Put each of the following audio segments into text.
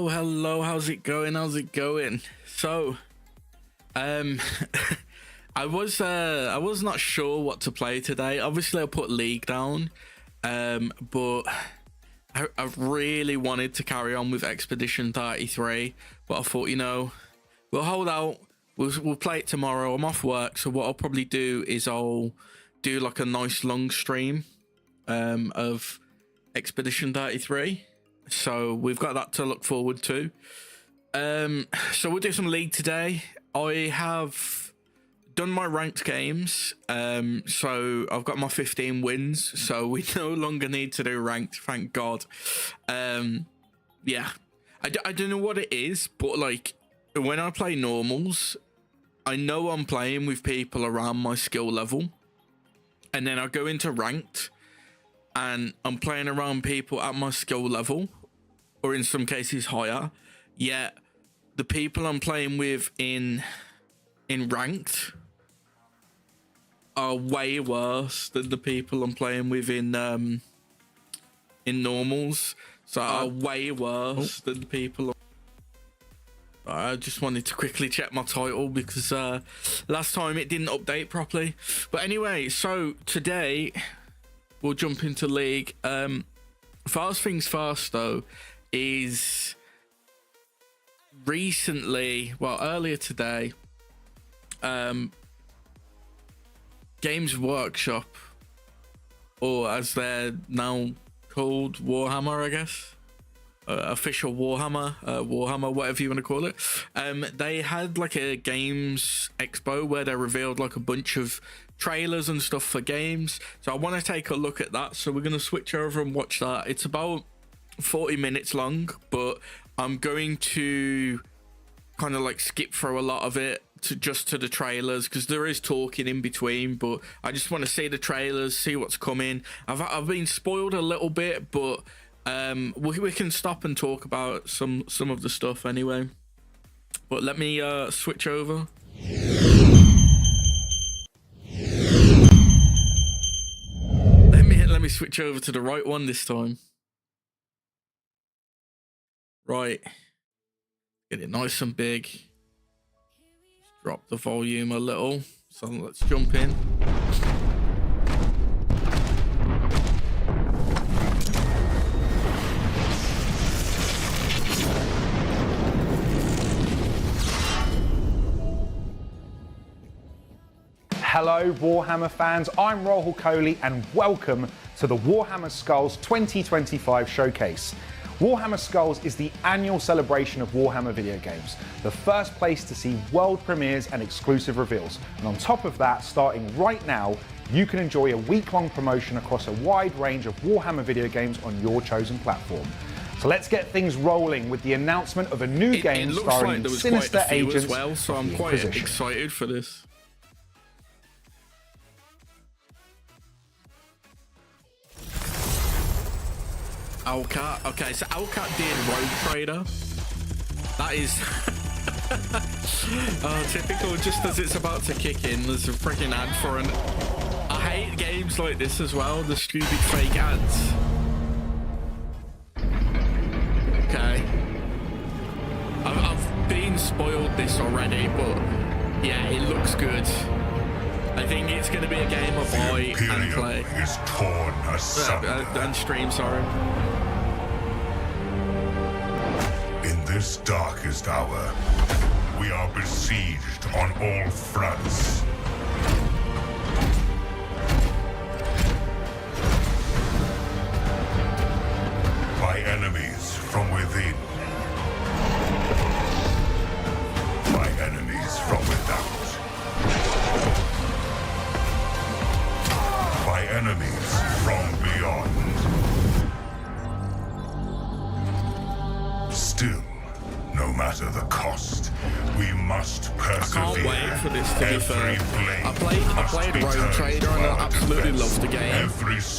Hello, how's it going? So I was not sure what to play today. Obviously I put League down, but I really wanted to carry on with Expedition 33, but I thought, you know, we'll hold out. We'll play it tomorrow. I'm off work, so what I'll probably do is I'll do like a nice long stream of Expedition 33. So we've got that to look forward to. So we'll do some League today. I have done my ranked games. So I've got my 15 wins. So we no longer need to do ranked, thank God. Yeah, I don't know what it is, but like when I play normals, I know I'm playing with people around my skill level, and then I go into ranked and I'm playing around people at my skill level, or in some cases higher. Yet the people I'm playing with in ranked are way worse than the people I'm playing with in normals. So are way worse than the people. I just wanted to quickly check my title because last time it didn't update properly. But anyway, so today we'll jump into League. First things first though is recently, well, earlier today, Games Workshop, or as they're now called, Warhammer, I guess, official Warhammer, whatever you want to call it. They had like a games expo where they revealed like a bunch of trailers and stuff for games. So I want to take a look at that. So we're going to switch over and watch that. It's about 40 minutes long, but I'm going to kind of like skip through a lot of it to the trailers, because there is talking in between, but I just want to see the trailers, see what's coming. I've been spoiled a little bit, but we can stop and talk about some of the stuff anyway. But let me switch over. Let me switch over to the right one this time. Right, get it nice and big. Just drop the volume a little. So let's jump in. Hello Warhammer fans, I'm Rahul Kohli and welcome to the Warhammer Skulls 2025 Showcase. Warhammer Skulls is the annual celebration of Warhammer video games, the first place to see world premieres and exclusive reveals. And on top of that, starting right now, you can enjoy a week-long promotion across a wide range of Warhammer video games on your chosen platform. So let's get things rolling with the announcement of a new game starring like sinister agents as well, so I'm quite excited for this. Owlcat. Okay, so Owlcat did Rogue Trader. That is typical. Just as it's about to kick in, there's a freaking ad for an. I hate games like this as well. The stupid fake ads. Okay. I've been spoiled this already, but yeah, it looks good. I think it's going to be a game of buy and play. Is torn asunder. And stream, sorry. In this darkest hour, we are besieged on all fronts. By enemies from within. By enemies from without. By enemies from beyond. Still, no matter the cost, we must persevere. I can't wait for this to be fair. I played Rogue Trader and I absolutely loved the game.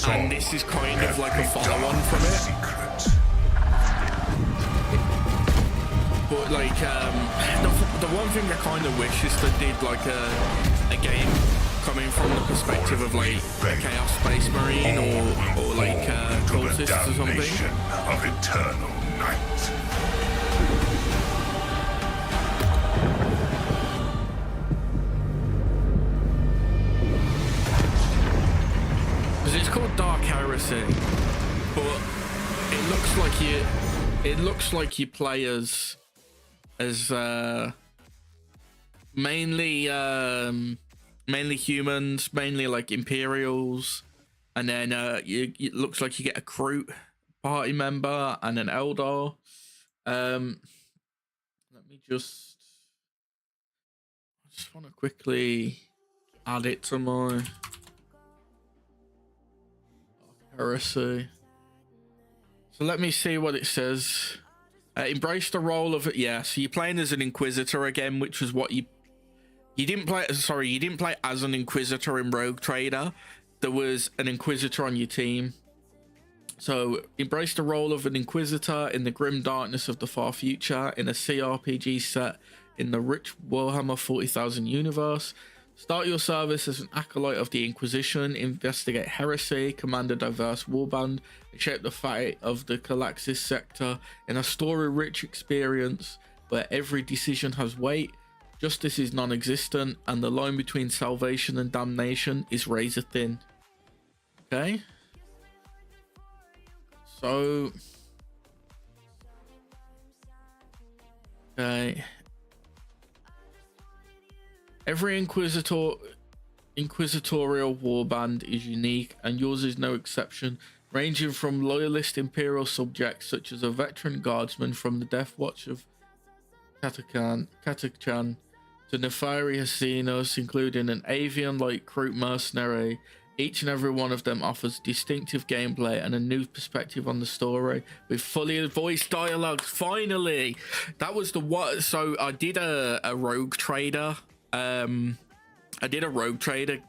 And this is kind of like a follow-on from it. But like, the one thing I kind of wish is they did like a game coming from the perspective of like a Chaos Space Marine or like cultists or something. Of eternal night. Because it's called Dark Heresy, but it looks like you play as mainly humans, mainly like Imperials, and then it looks like you get a Kroot party member and an Eldar. Let me just just want to quickly add it to my heresy. So let me see what it says. Embrace the role of it. Yeah, so you're playing as an Inquisitor again, which was what you didn't play. Sorry, you didn't play as an Inquisitor in Rogue Trader. There was an Inquisitor on your team. So embrace the role of an Inquisitor in the grim darkness of the far future in a CRPG set in the rich Warhammer 40,000 universe. Start your service as an acolyte of the Inquisition, investigate heresy, command a diverse warband, and shape the fate of the Calaxis sector in a story-rich experience where every decision has weight, justice is non-existent, and the line between salvation and damnation is razor thin. Okay? So... Okay... Every inquisitorial warband is unique, and yours is no exception, ranging from loyalist imperial subjects such as a veteran guardsman from the Death Watch of Catachan to nefarious Xenos, including an avian-like crew mercenary. Each and every one of them offers distinctive gameplay and a new perspective on the story with fully voiced dialogue. Finally, that was the what. So I did a Rogue Trader. I did a Rogue Trader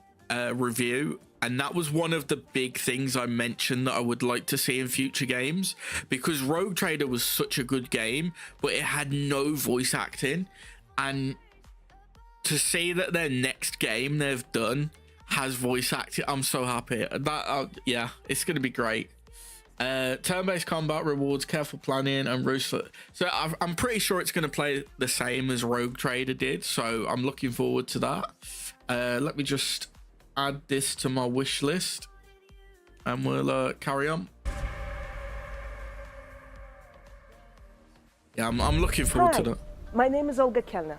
review, and that was one of the big things I mentioned that I would like to see in future games, because Rogue Trader was such a good game, but it had no voice acting, and to see that their next game they've done has voice acting, I'm so happy. That yeah, it's gonna be great. Turn-based combat rewards careful planning and ruthless. So I'm pretty sure it's going to play the same as Rogue Trader did, so I'm looking forward to that. Let me just add this to my wish list and we'll carry on. Yeah, I'm looking forward to that. My name is Olga Kellner.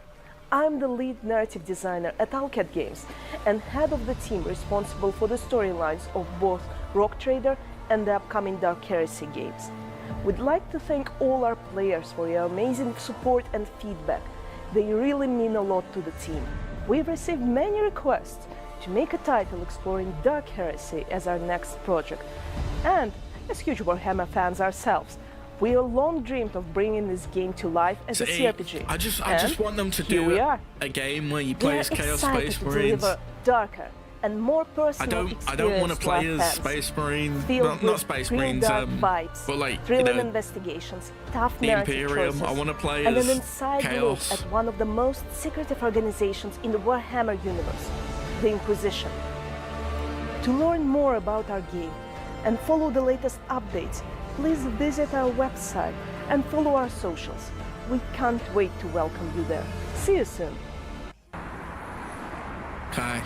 I'm the lead narrative designer at Alcat Games and head of the team responsible for the storylines of both Rogue Trader and the upcoming Dark Heresy games. We'd like to thank all our players for your amazing support and feedback. They really mean a lot to the team. We've received many requests to make a title exploring Dark Heresy as our next project. And as huge Warhammer fans ourselves, we have long dreamed of bringing this game to life as a CRPG. I just want them to do a game where you play as Chaos Space Marines. Darker and more personal I don't want to play as Space Marines, not Space Marines, vibes, but like, thrilling investigations, tough the Imperium. choices, I want to play and as an inside Chaos. look at one of the most secretive organizations in the Warhammer universe, the Inquisition. To learn more about our game and follow the latest updates, please visit our website and follow our socials. We can't wait to welcome you there. See you soon. Okay.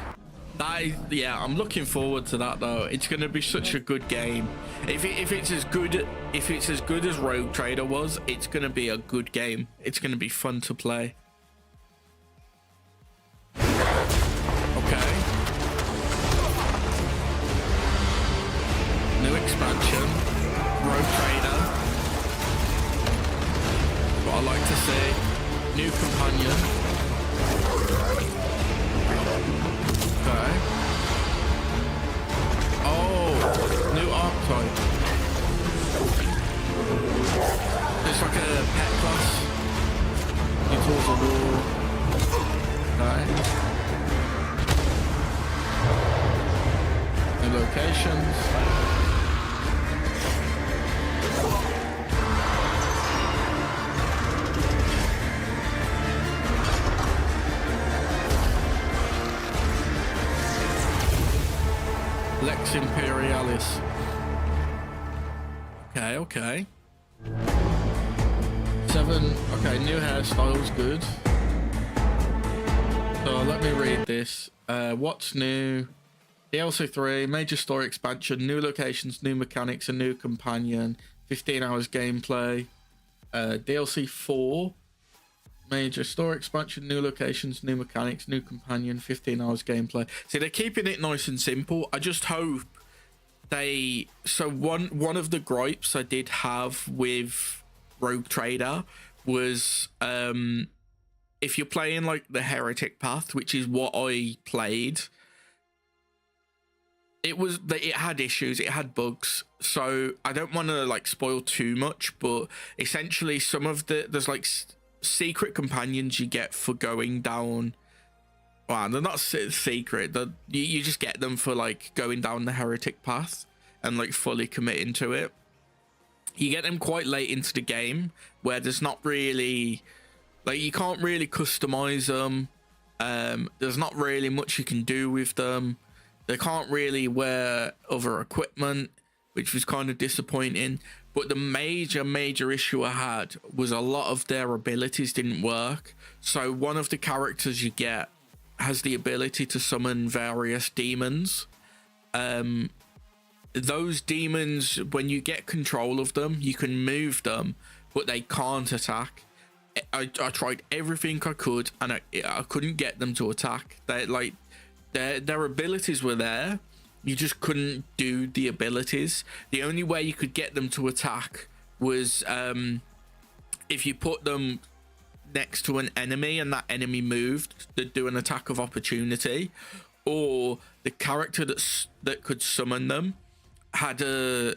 Yeah, I'm looking forward to that though. It's going to be such a good game. If it's as good as Rogue Trader was, it's going to be a good game. It's going to be fun to play. Okay. New expansion, Rogue Trader. What I like to see. New companion. Okay. Oh, new archetype. It's like a pet class. New tools of war. Okay. New locations. Lex Imperialis. Okay. 7. Okay, new hairstyle's good. So let me read this. What's new? DLC 3, major story expansion, new locations, new mechanics, a new companion, 15 hours gameplay. DLC 4, major story expansion, new locations, new mechanics, new companion, 15 hours gameplay. See, they're keeping it nice and simple. I just hope they... So one of the gripes I did have with Rogue Trader was if you're playing like the heretic path, which is what I played, it had issues, it had bugs. So I don't want to like spoil too much, but essentially there's like secret companions you get for going down. Well, they're not secret. You just get them for like going down the heretic path and like fully committing to it. You get them quite late into the game where there's not really, like, you can't really customize them. There's not really much you can do with them. They can't really wear other equipment, which was kind of disappointing. But the major issue I had was a lot of their abilities didn't work. So one of the characters you get has the ability to summon various demons. Those demons, when you get control of them, you can move them, but they can't attack. I tried everything I could, and I couldn't get them to attack. Their abilities were there, you just couldn't do the abilities. The only way you could get them to attack was if you put them next to an enemy and that enemy moved, they'd do an attack of opportunity, or the character that could summon them had a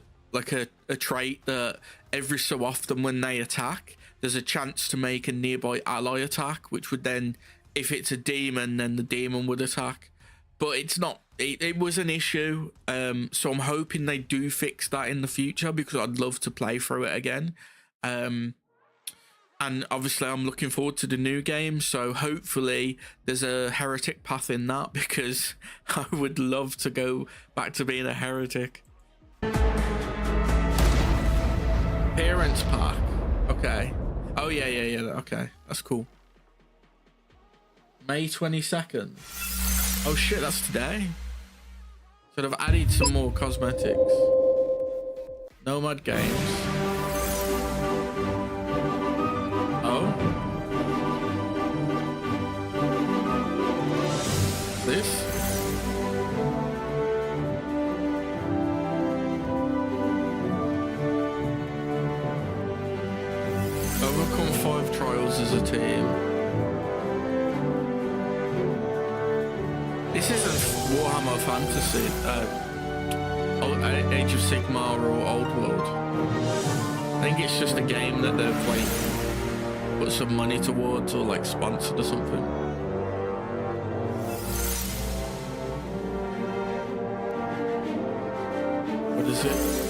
trait that every so often when they attack, there's a chance to make a nearby ally attack, which would then, if it's a demon, then the demon would attack. But it's not, it was an issue. So I'm hoping they do fix that in the future, because I'd love to play through it again. And obviously I'm looking forward to the new game, so hopefully there's a heretic path in that, because I would love to go back to being a heretic. Parents pack. Okay. Oh yeah. Okay, that's cool. May 22nd. Oh shit, that's today. So they've added some more cosmetics. Nomad Games. Oh. This? Overcome 5 trials as a team. This isn't Warhammer Fantasy, Age of Sigmar or Old World. I think it's just a game that they've like put some money towards, or like sponsored or something. What is it?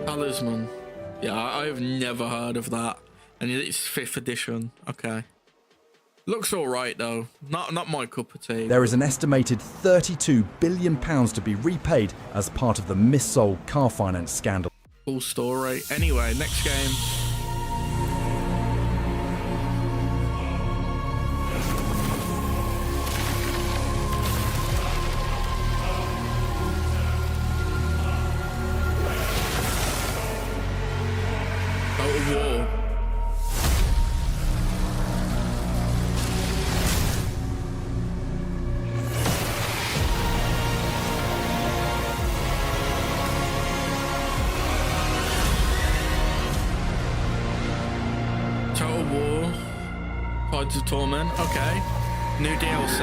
Talisman. Yeah, I've never heard of that. And it's 5th edition. Okay. Looks alright though. Not my cup of tea. There is an estimated £32 billion to be repaid as part of the missold car finance scandal. Cool story. Anyway, next game. War. Total War. Tides of Torment. Okay. New DLC.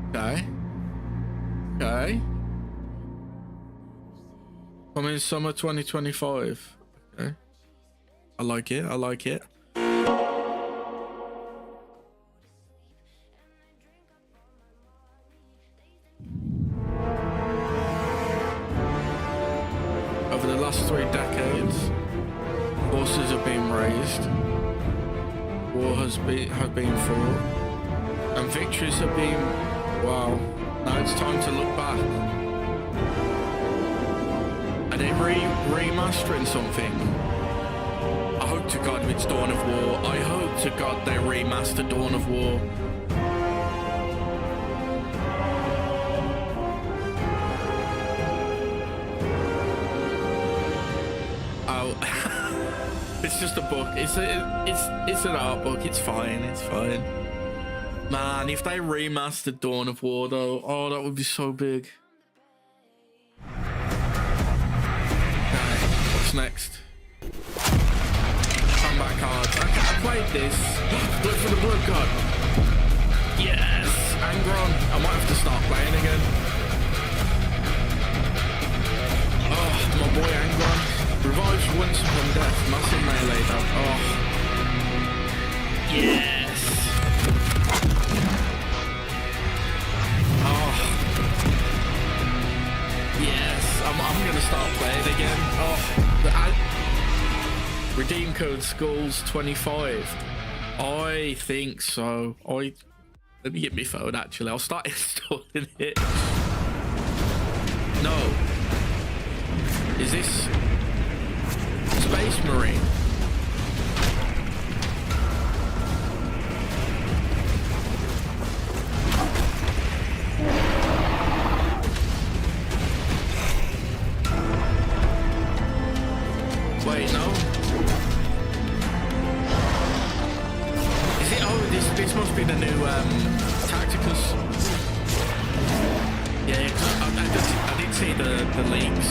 Okay. Okay. Coming summer 2025. Okay. I like it. I like it. Over the last 3 decades, forces have been raised, war has been fought, and victories have been, wow, now it's time to look back. Are they remastering something? I hope to God it's Dawn of War. I hope to God they remaster Dawn of War. Oh, it's it's just a book. It's an art book. It's fine. It's fine. Man, if they remastered Dawn of War though, oh, that would be so big. Okay, what's next? Combat cards. Okay, I played this. Look for the blood god. Yes, Angron. I might have to start playing again. Oh, my boy Angron. Revives once upon death. Massive melee down. Oh. Yes. Oh. Yes. I'm gonna start playing again. Oh. Redeem code Skulls 25. I think so. Let me get my phone actually. I'll start installing it. No. Is this Space Marine? Wait, no. Is it? Oh, this must be the new Tacticus. Yeah, 'cause I did see the leaks.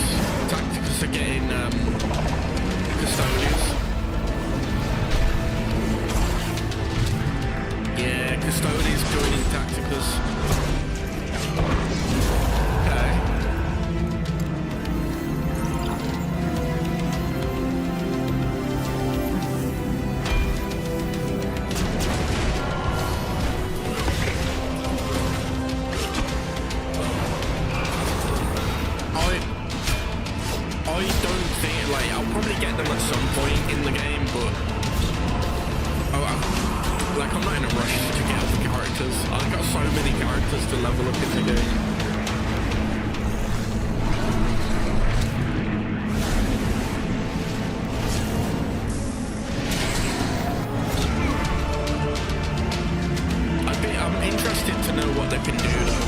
Tacticus are getting Custodians. Yeah, Custodians joining Tacticus. Okay. I don't think, like, I'll probably get them at some point in the game, but I'm not in a rush to get all the characters. I've got so many characters to level up in the game. I'm interested to know what they can do though.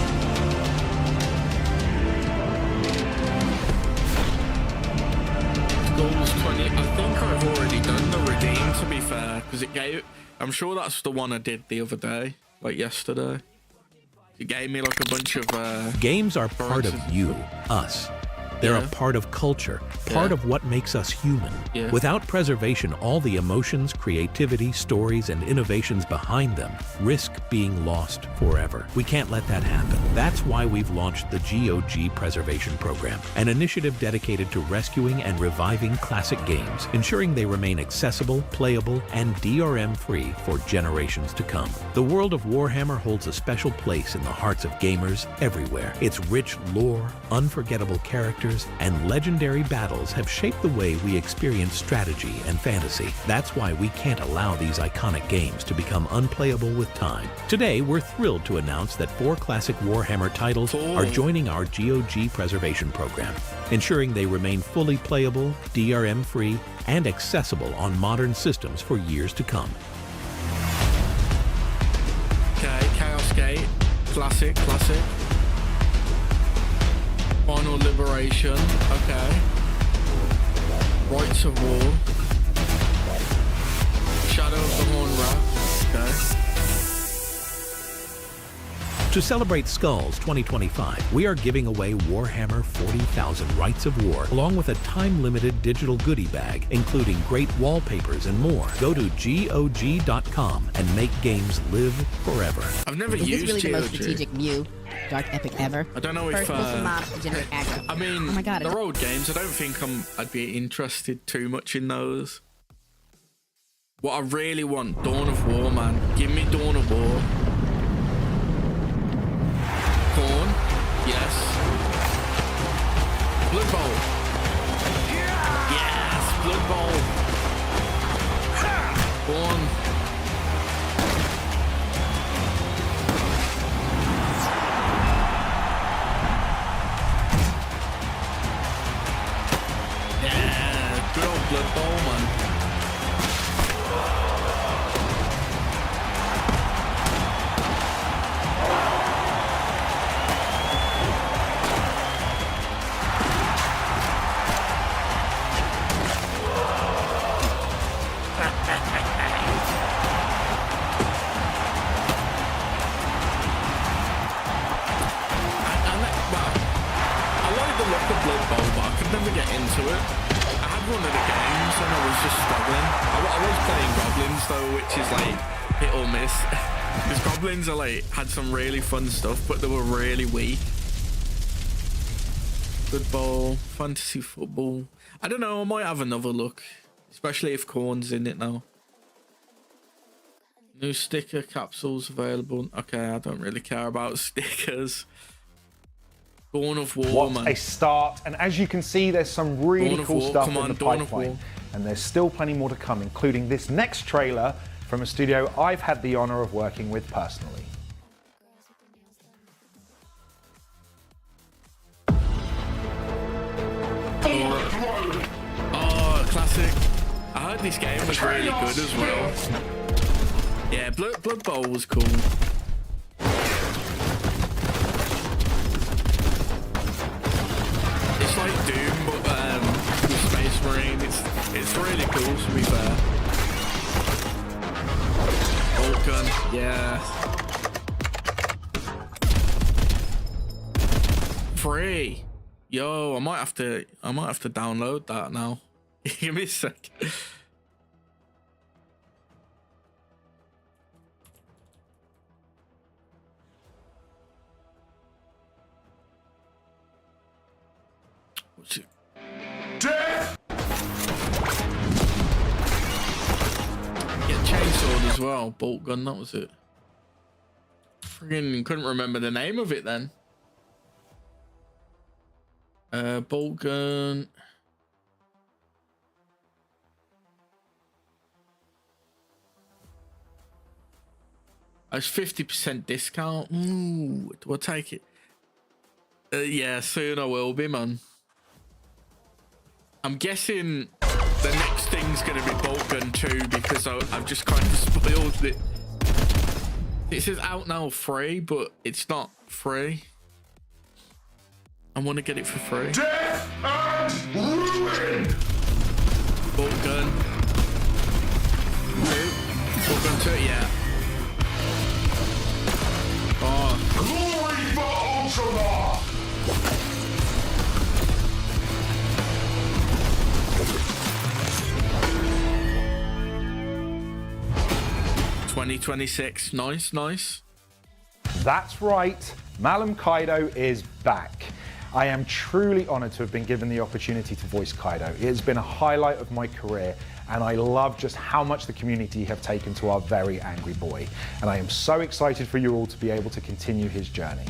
Goals 20. I think I've already done the redeem, to be fair, because it gave. I'm sure that's the one I did the other day, like yesterday. It gave me like a bunch of. Games are part of you, us. They're a part of culture, part of what makes us human. Yeah. Without preservation, all the emotions, creativity, stories, and innovations behind them risk being lost forever. We can't let that happen. That's why we've launched the GOG Preservation Program, an initiative dedicated to rescuing and reviving classic games, ensuring they remain accessible, playable, and DRM-free for generations to come. The world of Warhammer holds a special place in the hearts of gamers everywhere. Its rich lore, unforgettable characters, and legendary battles have shaped the way we experience strategy and fantasy. That's why we can't allow these iconic games to become unplayable with time. Today, we're thrilled to announce that 4 classic Warhammer titles are joining our GOG Preservation Program, ensuring they remain fully playable, DRM-free, and accessible on modern systems for years to come. Okay, Chaos Gate, classic. Final Liberation, okay. Rights of War. Shadow of the Horn Rat, okay. To celebrate Skulls 2025, we are giving away Warhammer 40,000 Rights of War, along with a time-limited digital goodie bag, including great wallpapers and more. Go to GOG.com and make games live forever. I've never Is used this really the most GOG. strategic view? Dark epic ever? I don't know if First, pull some mobs to generate aggro. I mean, oh my God, they're old games. I don't think I'd be interested too much in those. What I really want, Dawn of War, man. Give me Dawn of War. Corn, yes. Blood Bowl. Yes, Blood Bowl. Corn. Yeah, good old Blood Bowl, man. into it. I had one of the games and I was just struggling. I was playing goblins though, which is like hit or miss. Because goblins are like had some really fun stuff, but they were really weak. Football, fantasy football. I don't know. I might have another look, especially if Corn's in it now. New sticker capsules available. Okay, I don't really care about stickers. Dawn of War, What man. a start. And as you can see, there's some really Dawn of cool War, stuff come in on, the Dawn of pipeline. War. And there's still plenty more to come, including this next trailer from a studio I've had the honor of working with personally. Oh, classic. I heard this game was really good as well. Yeah, Blood Bowl was cool. It's like Doom, but with Space Marine. It's really cool, to be fair. Bolt gun, yeah. Free. Yo, I might have to download that now. Give me a sec. What's it? Death! Get chainsawed as well. Bolt gun, that was it. Friggin' couldn't remember the name of it then. Bolt gun. It's 50% discount. Ooh, do I take it? Yeah, soon I will be, man. I'm guessing the next thing's gonna be Bolt Gun 2 because I've just kind of spoiled it. It says out now free, but it's not free. I want to get it for free. Death and ruin! Bolt Gun 2. Bolt Gun 2, yeah. Oh, Glory for Ultramar! 2026. Nice, nice. That's right, Malum Kaido is back. I am truly honored to have been given the opportunity to voice Kaido. It has been a highlight of my career, and I love just how much the community have taken to our very angry boy. And I am so excited for you all to be able to continue his journey.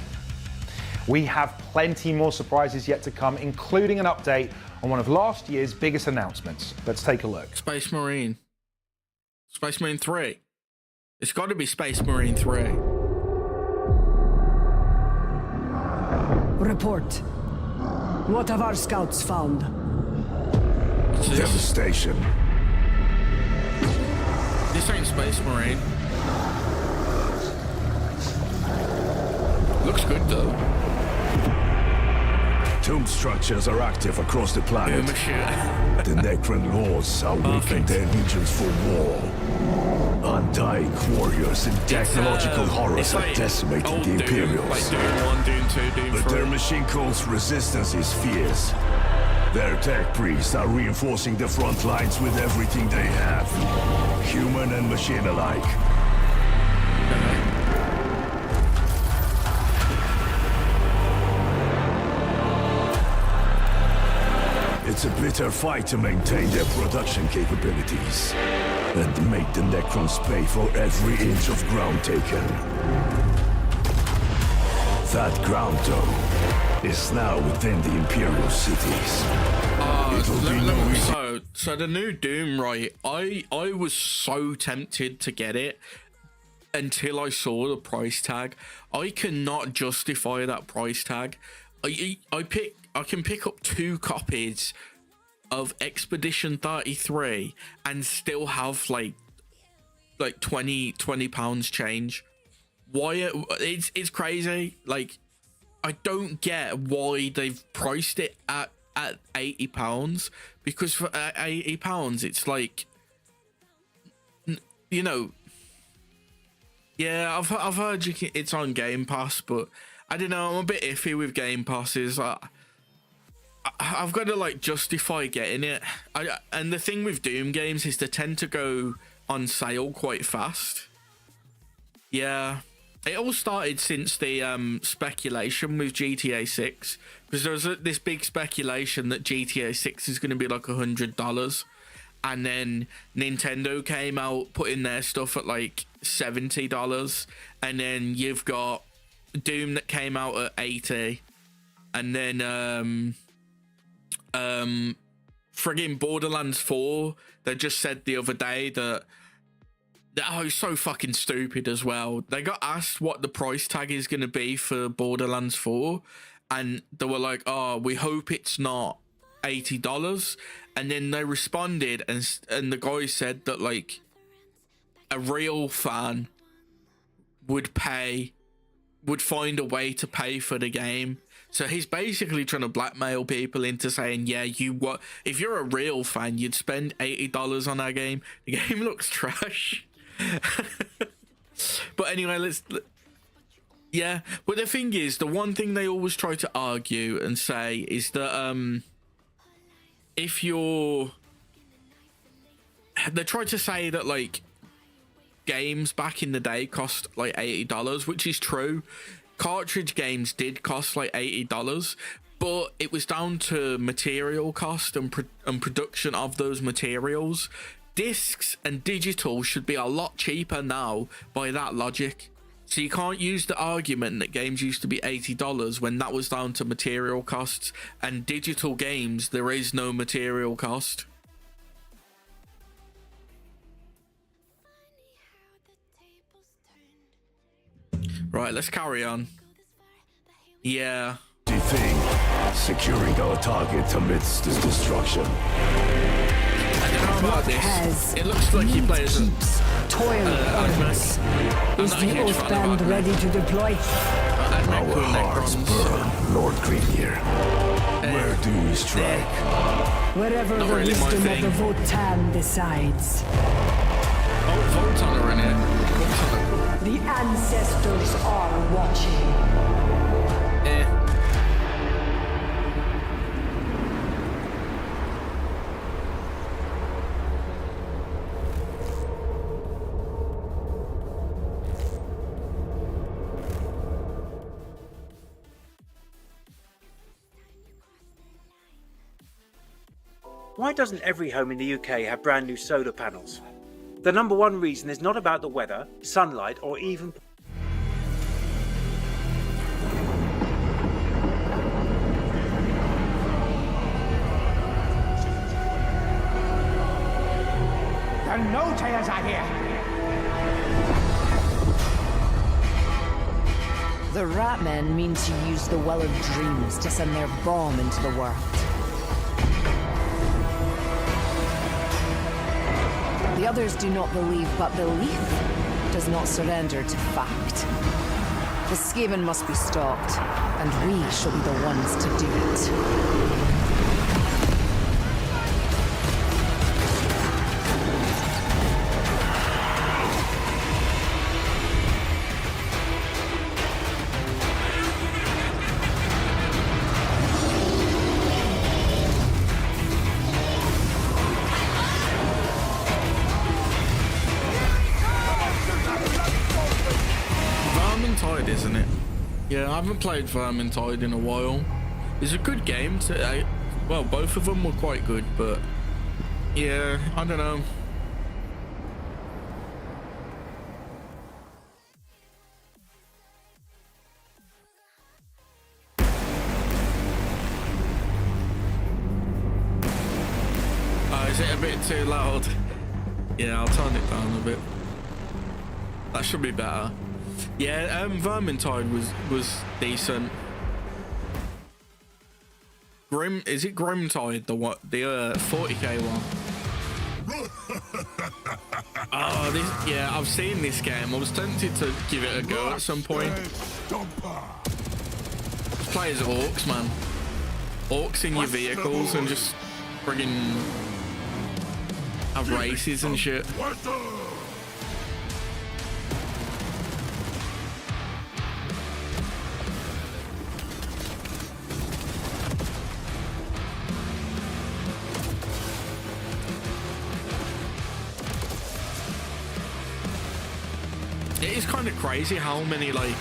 We have plenty more surprises yet to come, including an update on one of last year's biggest announcements. Let's take a look. Space Marine. Space Marine 3. It's got to be Space Marine 3. Report. What have our scouts found? Devastation. This ain't Space Marine. Looks good though. Tomb structures are active across the planet. Boom, shit. The Necron lords are weakening their legions for war. Undying warriors and technological horrors are decimating old the Doom, Imperials. like Doom 1, Doom 2, Doom 3. But their machine cult's resistance is fierce. Their tech priests are reinforcing the front lines with everything they have. Human and machine alike. It's a bitter fight to maintain their production capabilities and make the Necrons pay for every inch of ground taken. That ground, though, is now within the Imperial cities. It'll be no easy. So the new Doom, right? I was so tempted to get it until I saw the price tag. I cannot justify that price tag. I can pick up 2 copies of Expedition 33 and still have like 20 pounds change. Why? It's crazy. Like, I don't get why they've priced it at £80, because for £80 it's like, you know, yeah, I've heard it's on Game Pass, but I don't know, I'm a bit iffy with Game Passes. I've got to like justify getting it. And the thing with Doom games is they tend to go on sale quite fast. Yeah, it all started since the speculation with GTA 6, because there was this big speculation that GTA 6 is going to be like $100, and then Nintendo came out putting their stuff at like $70, and then you've got Doom that came out at 80, and then friggin' Borderlands 4, they just said the other day that oh, it's so fucking stupid as well. They got asked what the price tag is going to be for Borderlands 4, and they were like, oh, we hope it's not $80. And then they responded, and the guy said that like a real fan would find a way to pay for the game. So he's basically trying to blackmail people into saying, yeah, if you're a real fan, you'd spend $80 on that game. The game looks trash. But anyway, yeah. But the thing is, the one thing they always try to argue and say is that they try to say that like games back in the day cost like $80, which is true. Cartridge games did cost like $80, but it was down to material cost and production of those materials. Discs and digital should be a lot cheaper now by that logic. So you can't use the argument that games used to be $80 when that was down to material costs, and digital games, there is no material cost. Right, let's carry on. Yeah. Thing, securing our target amidst this destruction. I don't know about this. It looks like you play as a toil earns. Is the oath band ready to deploy? Our hearts burn, Lord Greenyear. Where do we strike? Wherever the really wisdom of the Votan decides. Oh, Votan are in it. The ancestors are watching. Why doesn't every home in the UK have brand new solar panels? The number one reason is not about the weather, sunlight, or even... The no-tales are here! The Ratmen mean to use the Well of Dreams to send their bomb into the world. The others do not believe, but belief does not surrender to fact. The Skaven must be stopped, and we shall be the ones to do it. Isn't it? Yeah, I haven't played Vermintide in a while. It's a good game. Well, both of them were quite good, but yeah, I don't know. Is it a bit too loud? Yeah, I'll turn it down a bit. That should be better. Yeah, Vermintide was decent. Is it Grimtide, the 40k one? Oh, yeah, I've seen this game. I was tempted to give it a go at some point. Just play as orcs, man. Orcs in your vehicles and just friggin' have races and shit. it's kind of crazy how many like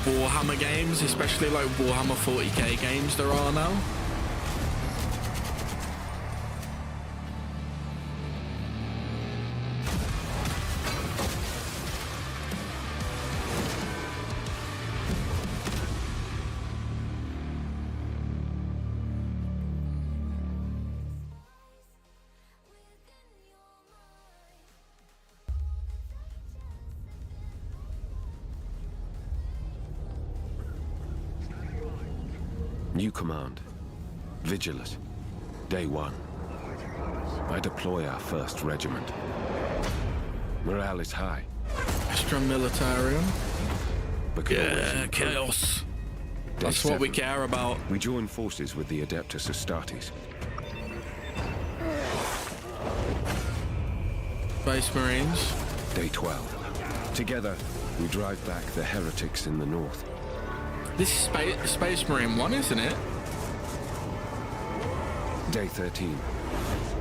Warhammer games, especially like Warhammer 40k games, there are now. New command. Vigilus. Day 1. I deploy our 1st regiment. Morale is high. Extra militarium. But yeah, chaos. That's what we care about. We join forces with the Adeptus Astartes. Space Marines. Day 12. Together, we drive back the heretics in the north. This is Space Marine 1, isn't it? Day 13.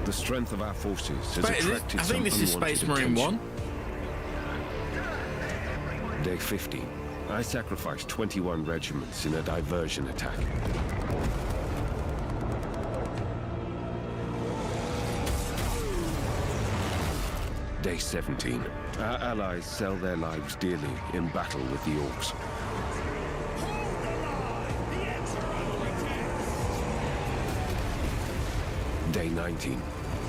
The strength of our forces has attracted I think this is Space Marine 1. Day 15. I sacrificed 21 regiments in a diversion attack. Day 17. Our allies sell their lives dearly in battle with the orcs. Day 19.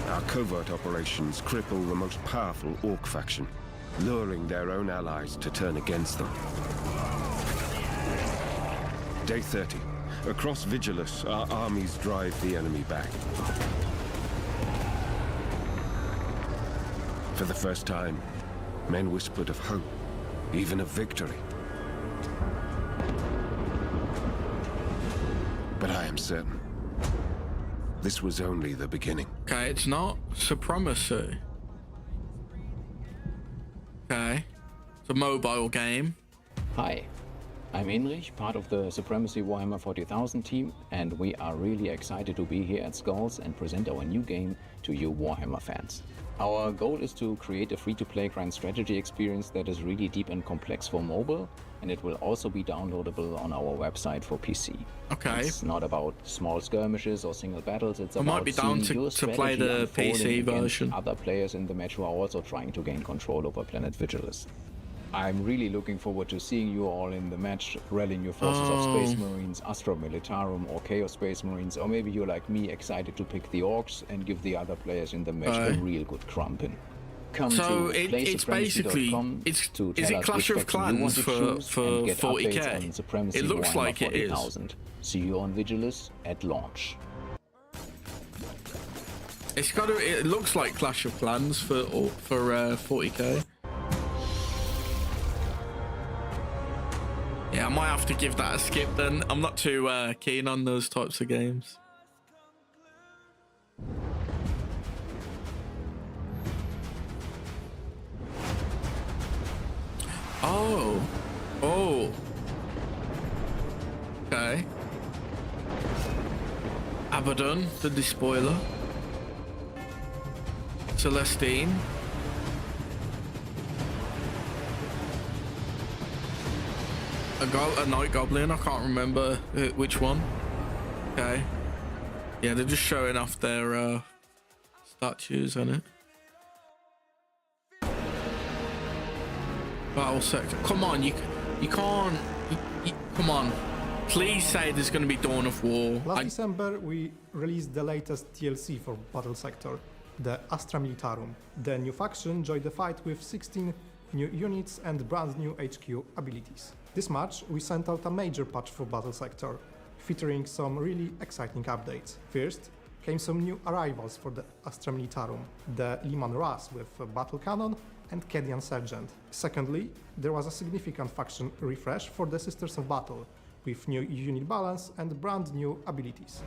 Our covert operations cripple the most powerful orc faction, luring their own allies to turn against them. Day 30. Across Vigilus, our armies drive the enemy back. For the first time, men whispered of hope, even of victory. But I am certain this was only the beginning. Okay, it's not Supremacy. Okay. It's a mobile game. Hi, I'm Inrich, part of the Supremacy Warhammer 40,000 team, and we are really excited to be here at Skulls and present our new game to you Warhammer fans. Our goal is to create a free-to-play grand strategy experience that is really deep and complex for mobile, and it will also be downloadable on our website for PC. Okay. It's not about small skirmishes or single battles, it's about might be down seeing to play the PC version. Other players in the match who are also trying to gain control over Planet Vigilus. I'm really looking forward to seeing you all in the match, rallying your forces of Space Marines, Astra Militarum or Chaos Space Marines, or maybe you're like me, excited to pick the Orcs and give the other players in the match a real good crumping. Come so to it's basically, is it Clash of Clans for 40k? It looks like it is. See you on Vigilus at launch. It looks like Clash of Clans for 40k. Yeah, I might have to give that a skip then. I'm not too keen on those types of games. Oh. Okay. Abaddon, the Despoiler. Celestine. A Night Goblin, I can't remember which one. Okay. Yeah, they're just showing off their statues on it. Battle sector. Come on, you can't. Come on. Please say there's going to be Dawn of War. Last December, we released the latest DLC for Battle Sector, the Astra Militarum. The new faction joined the fight with 16 new units and brand new HQ abilities. This March, we sent out a major patch for Battle Sector, featuring some really exciting updates. First, came some new arrivals for the Astra Militarum, the Liman Ras with a battle cannon and Kedian Sergeant. Secondly, there was a significant faction refresh for the Sisters of Battle, with new unit balance and brand new abilities.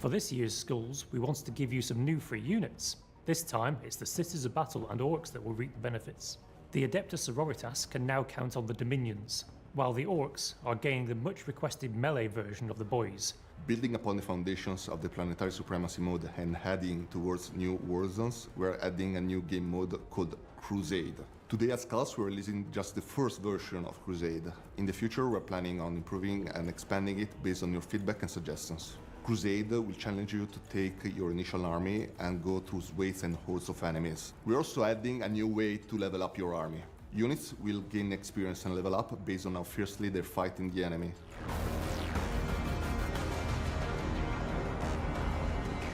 For this year's Skulls, we wanted to give you some new free units. This time, it's the Sisters of Battle and Orcs that will reap the benefits. The Adeptus Sororitas can now count on the Dominions, while the Orcs are gaining the much requested melee version of the boys, Building upon the foundations of the Planetary Supremacy mode and heading towards new war zones, we're adding a new game mode called Crusade. Today at Skulls, we're releasing just the first version of Crusade. In the future, we're planning on improving and expanding it based on your feedback and suggestions. Crusade will challenge you to take your initial army and go through waves and hordes of enemies. We're also adding a new way to level up your army. Units will gain experience and level up based on how fiercely they're fighting the enemy.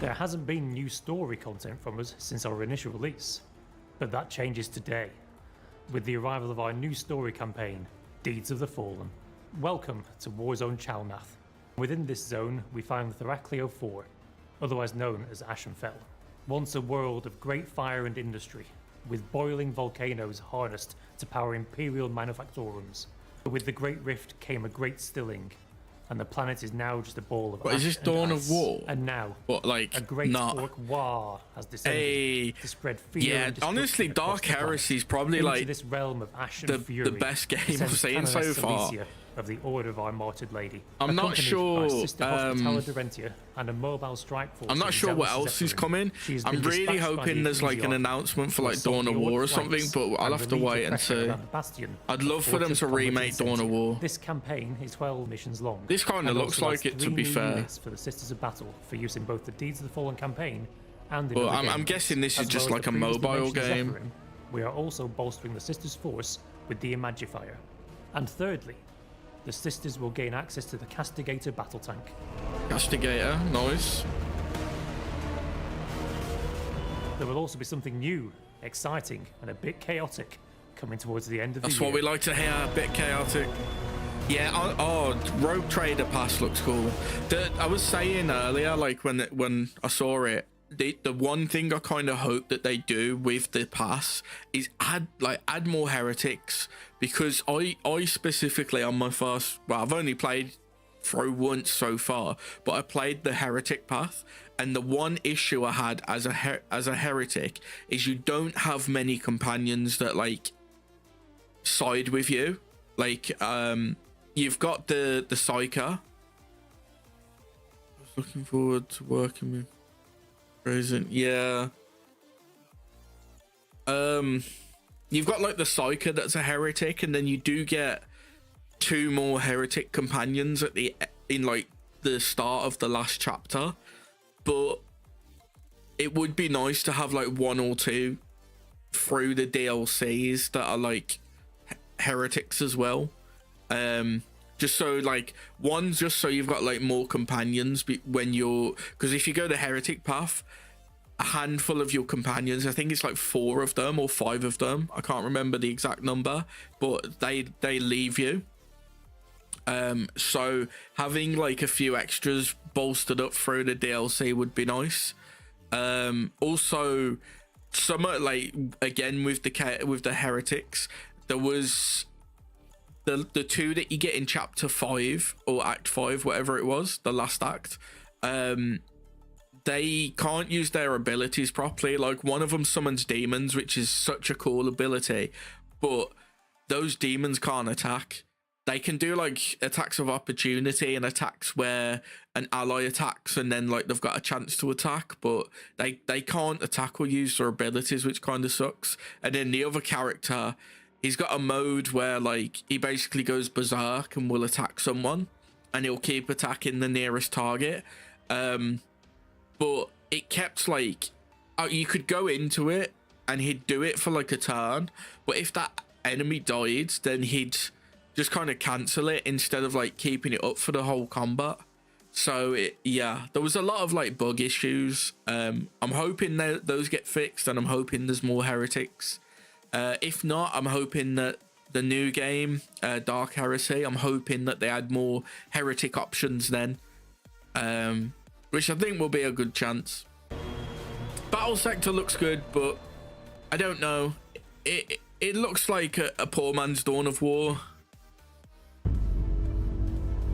There hasn't been new story content from us since our initial release, but that changes today, with the arrival of our new story campaign, Deeds of the Fallen. Welcome to Warzone Chalmath. Within this zone, we find Theracleo 4, otherwise known as Ashenfell, once a world of great fire and industry, with boiling volcanoes harnessed to power imperial manufactorums. But with the Great Rift came a great stilling, and the planet is now just a ball of What is this, Dawn of War? And now, what, like, a great orc war has descended to spread fear and destruction honestly, Dark Heresy is probably into like this realm of ash and the fury, best game I've sends seen so Canoness far. Alicia of the Order of our Martyred Lady. I'm not accompanied sure, by Sister Hospitaller Dorentia and a mobile strike force. I'm not of sure what zealous else is Zephyrin. coming. She has I'm been really dispatched by hoping the there's like an Ecclesiarch announcement for to like assault Dawn the of Orc War or something, flanks but I'll and have to relieve wait the and pressure see. around the Bastion I'd love for them fortress to of remake Convincent. Dawn of War. This campaign is 12 missions long. This kinda and looks also like has it, to 3 be new fair. units for the Sisters of Battle for use in both the Deeds of the Fallen campaign and in But other I'm games. guessing this is As just well as like the a previously mobile mentioned game. Zephyrin, we are also bolstering the Sisters' force with the Imagifier. And thirdly, the Sisters will gain access to the Castigator battle tank. Castigator, nice. There will also be something new, exciting, and a bit chaotic coming towards the end of the year. That's what we like to hear, a bit chaotic. Yeah, Rogue Trader Pass looks cool. I was saying earlier, like when I saw it, the one thing I kind of hope that they do with the pass is add more heretics, because I specifically on my first, well, I've only played through once so far, but I played the heretic path, and the one issue I had as a heretic is you don't have many companions that like side with you. Like you've got the Psyker. I was looking forward to working with Present, yeah. You've got like the Psyker that's a heretic, and then you do get 2 more heretic companions in like the start of the last chapter. But it would be nice to have like 1 or 2 through the DLCs that are like heretics as well. Just so like just so you've got like more companions when you're, because if you go the heretic path, a handful of your companions, I think it's like 4 of them or 5 of them, I can't remember the exact number, but they leave you. So having like a few extras bolstered up through the DLC would be nice. Also some like, again with the heretics, there was the 2 that you get in chapter 5 or act 5, whatever it was, the last act. They can't use their abilities properly. Like one of them summons demons, which is such a cool ability, but those demons can't attack. They can do like attacks of opportunity and attacks where an ally attacks and then like they've got a chance to attack, but they can't attack or use their abilities, which kind of sucks. And then the other character, he's got a mode where like he basically goes berserk and will attack someone, and he'll keep attacking the nearest target. But it kept like, you could go into it and he'd do it for like a turn, but if that enemy died, then he'd just kind of cancel it instead of like keeping it up for the whole combat. So yeah, there was a lot of like bug issues. I'm hoping that those get fixed, and I'm hoping there's more heretics. If not, I'm hoping that the new game, Dark Heresy, I'm hoping that they add more heretic options then, which I think will be a good chance. Battle sector looks good, but I don't know. It looks like a poor man's Dawn of War.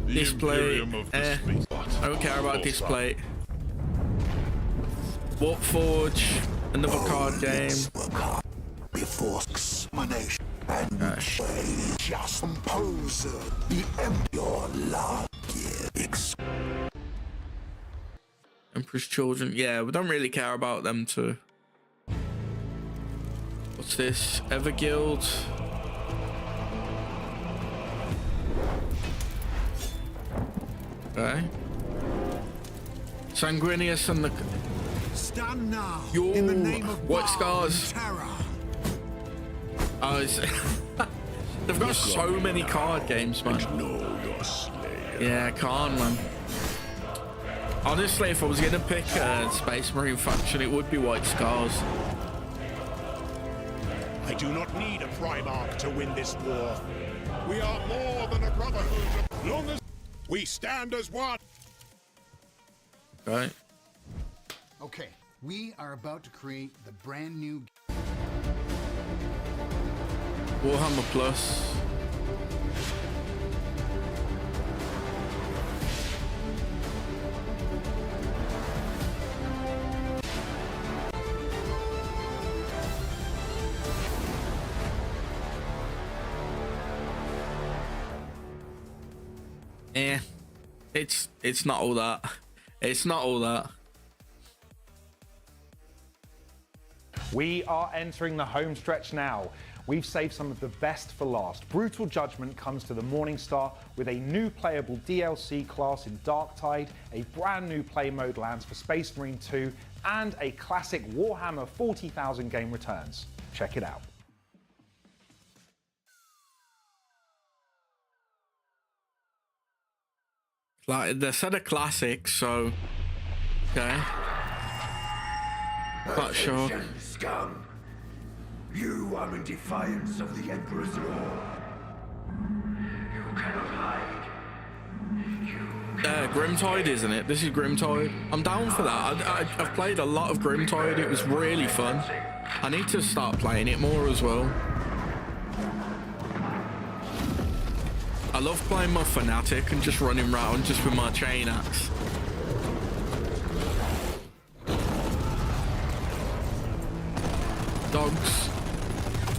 Display, I don't care about display. Warpforge, another card game. Before explanation and just compose the your love. Emperor's Children. Yeah, we don't really care about them too. What's this? Everguild. Okay. Sanguinius and the... Stand now. Yo, in the name of White Scars. terror. Oh, they've got so many card games, man. Yeah, Khan, man. Honestly, if I was gonna pick a Space Marine faction, it would be White Scars. I do not need a Primarch to win this war. We are more than a brotherhood. As long as we stand as one. Right. Okay, we are about to create the brand new Warhammer Plus. It's not all that. It's not all that. We are entering the home stretch now. We've saved some of the best for last. Brutal Judgment comes to the Morningstar with a new playable DLC class in Darktide, a brand new play mode lands for Space Marine 2, and a classic Warhammer 40,000 game returns. Check it out. Like they said a classic, so okay. Not sure. Scum. You are in defiance of the Emperor's law. You cannot hide. Grimtide, isn't it? This is Grimtide. I'm down for that. I've played a lot of Grimtide. It was really fun. I need to start playing it more as well. I love playing my Fanatic and just running around just with my chain axe. Dogs.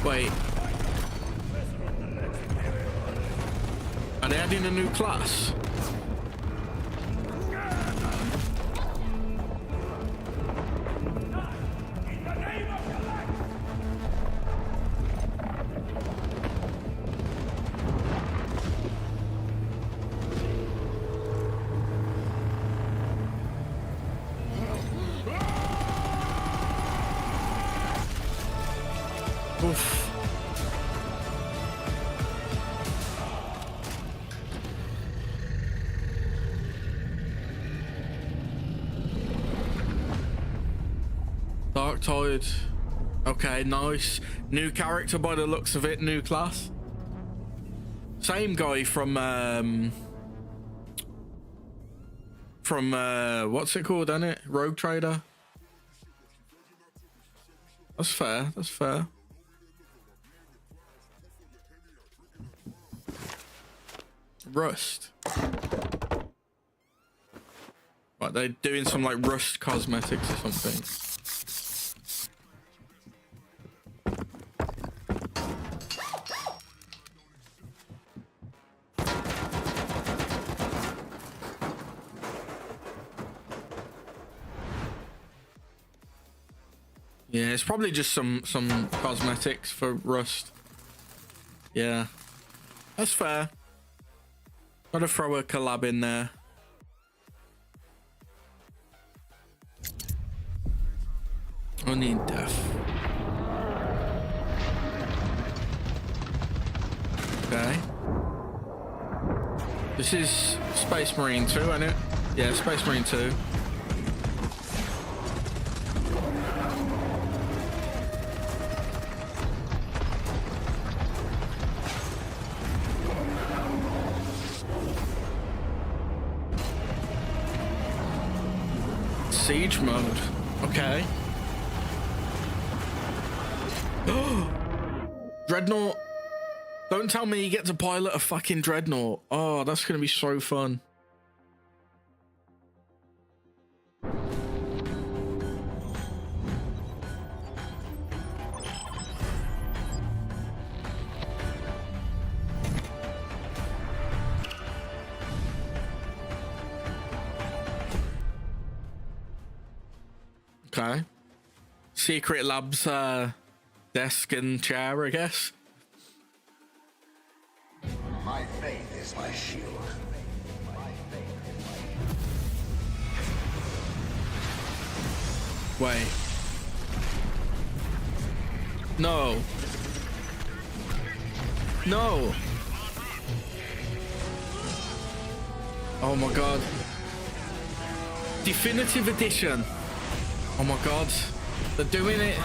Wait. Are they adding a new class? Oof. Darktide. Okay, nice. New character by the looks of it, new class. Same guy from what's it called, isn't it? Rogue Trader. That's fair, that's fair. Rust. Right, they're doing some like Rust cosmetics or something. Yeah, it's probably just some cosmetics for Rust. Yeah, that's fair. Gotta throw a collab in there. I need death. Okay. This is Space Marine 2, isn't it? Yeah, Space Marine 2. Siege mode. Okay. Dreadnought. Don't tell me you get to pilot a fucking Dreadnought. Oh, that's gonna be so fun. Okay. Secret Labs desk and chair, I guess. My faith is my shield. Wait. No. No. Oh my god. Definitive edition. Oh my god. They're doing it.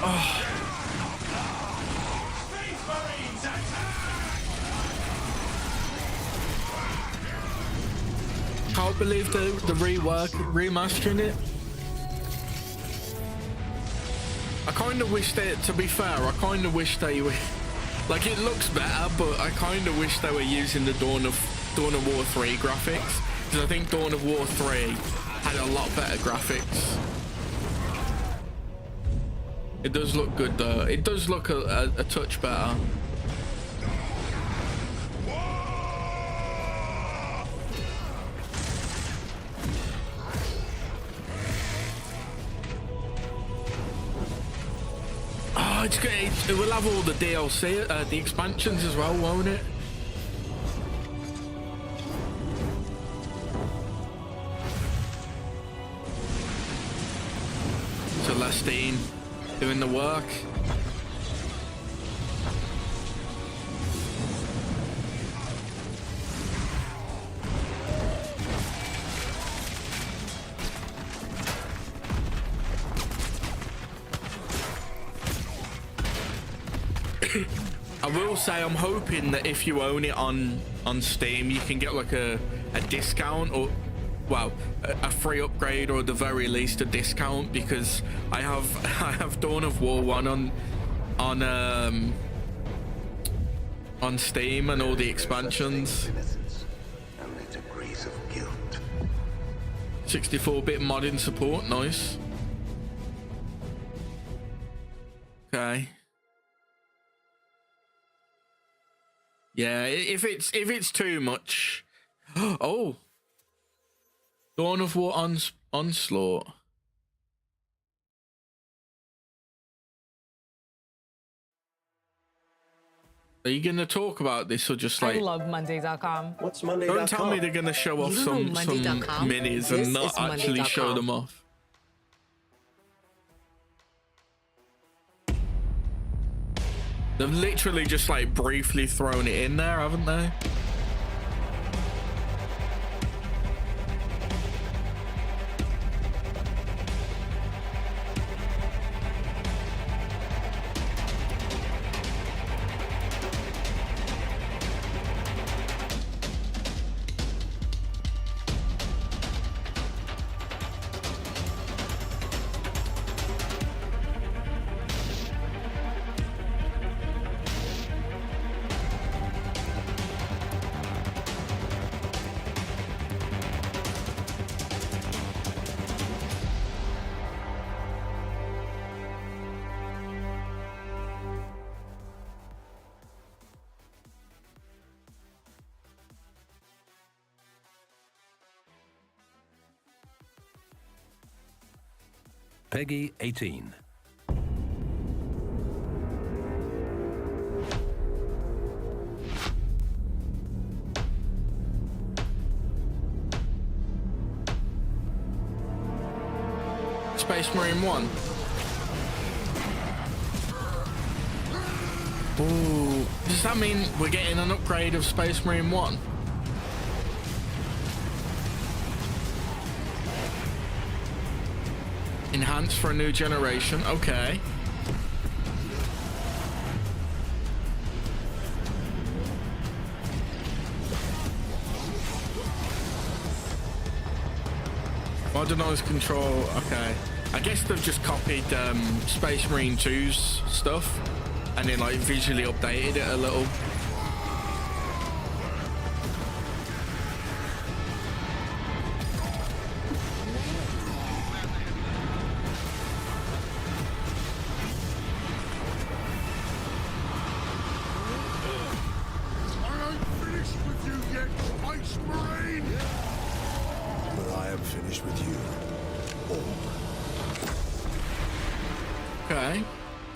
Oh. Can't believe the remastering it. I kind of wish that, to be fair, I kind of wish they were, like, it looks better, but I kind of wish they were using the Dawn of War 3 graphics, because I think Dawn of War 3 had a lot better graphics. It does look good though. It does look a touch better. Oh, it's good. It will have all the DLC, the expansions as well, won't it? Celestine doing the work. I will say I'm hoping that if you own it on Steam, you can get like a discount, or well, a free upgrade, or at the very least a discount, because I have Dawn of War 1 on Steam and all the expansions. 64-bit modding support, nice. Okay. Yeah, if it's too much. Oh. Dawn of War Onslaught. Are you going to talk about this, or just like... I love Monday.com. What's Monday.com? Don't tell me they're going to show off some minis and not actually show them off. They've literally just like briefly thrown it in there, haven't they? Peggy 18. Space Marine 1. Ooh, does that mean we're getting an upgrade of Space Marine 1? Enhanced for a new generation, okay. Modernized control, okay. I guess they've just copied Space Marine 2's stuff and then like visually updated it a little. But I am finished with you. Okay,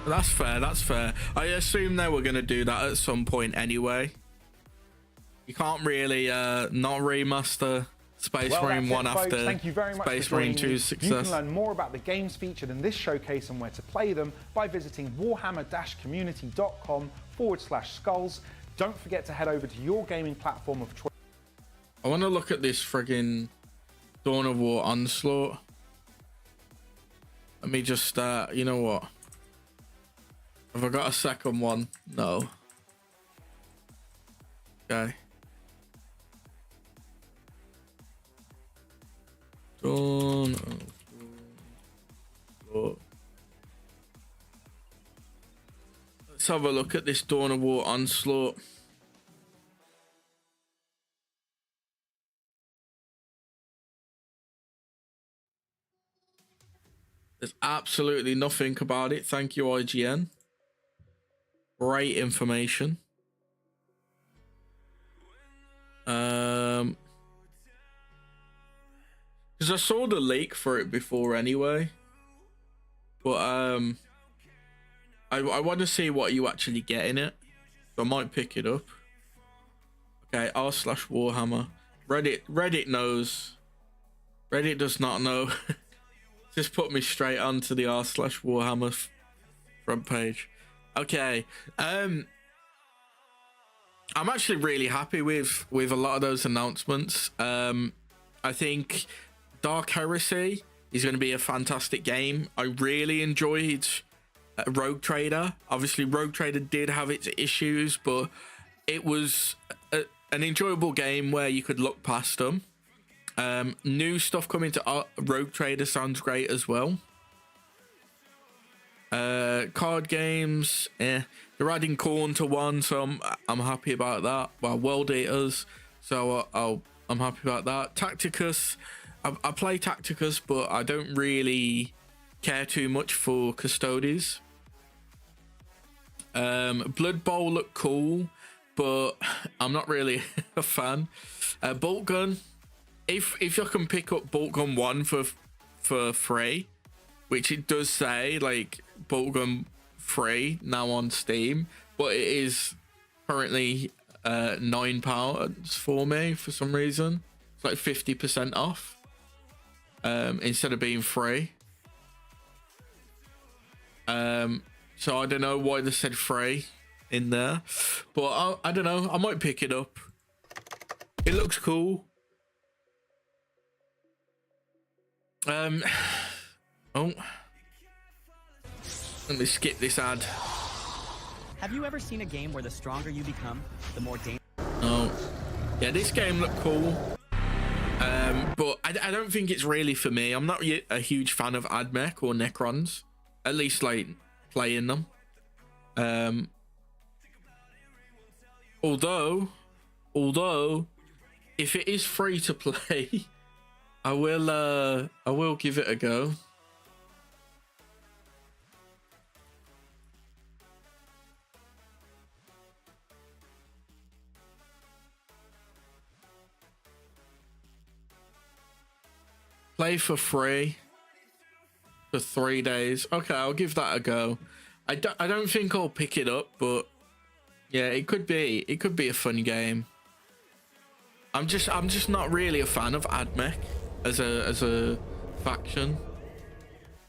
that's fair. That's fair. I assume they were going to do that at some point anyway. You can't really not remaster Space Marine 1 after Thank you very much Space for Marine joining me. 2's You success. can learn more about the games featured in this showcase and where to play them by visiting warhammer-community.com/skulls. Don't forget to head over to your gaming platform of choice. I want to look at this friggin' Dawn of War Onslaught. Let me just you know what? Have I got a second one? No. Okay. Dawn of War. Let's have a look at this Dawn of War Onslaught. There's absolutely nothing about it. Thank you, IGN. Great information. Because I saw the leak for it before anyway. But I want to see what you actually get in it. So I might pick it up. Okay, r/Warhammer. Reddit knows. Reddit does not know. Just put me straight onto the r/Warhammer front page. Okay. I'm actually really happy with a lot of those announcements. I think Dark Heresy is going to be a fantastic game. I really enjoyed Rogue Trader. Obviously, Rogue Trader did have its issues, but it was an enjoyable game where you could look past them. New stuff coming to Rogue Trader sounds great as well. Card games, they're adding Khorne to one, so I'm happy about that. Well, World Eaters, so I'm happy about that. Tacticus, I play Tacticus, but I don't really care too much for Custodes. Blood Bowl looked cool, but I'm not really a fan. Bolt Gun, if you can pick up Bolt Gun 1 for free, which it does say, like, Bolt Gun free now on Steam, but it is currently £9 for me for some reason. It's like 50% off instead of being free. So I don't know why they said free in there, but I don't know, I might pick it up. It looks cool. Oh, let me skip this ad. Have you ever seen a game where the stronger you become, the more dangerous? Oh, yeah, this game looked cool. But I don't think it's really for me. I'm not a huge fan of AdMech or Necrons, at least like playing them. Although if it is free to play, I will give it a go. Play for free for 3 days. Okay, I'll give that a go. I don't think I'll pick it up, but yeah, it could be a fun game. I'm just not really a fan of AdMech as a faction.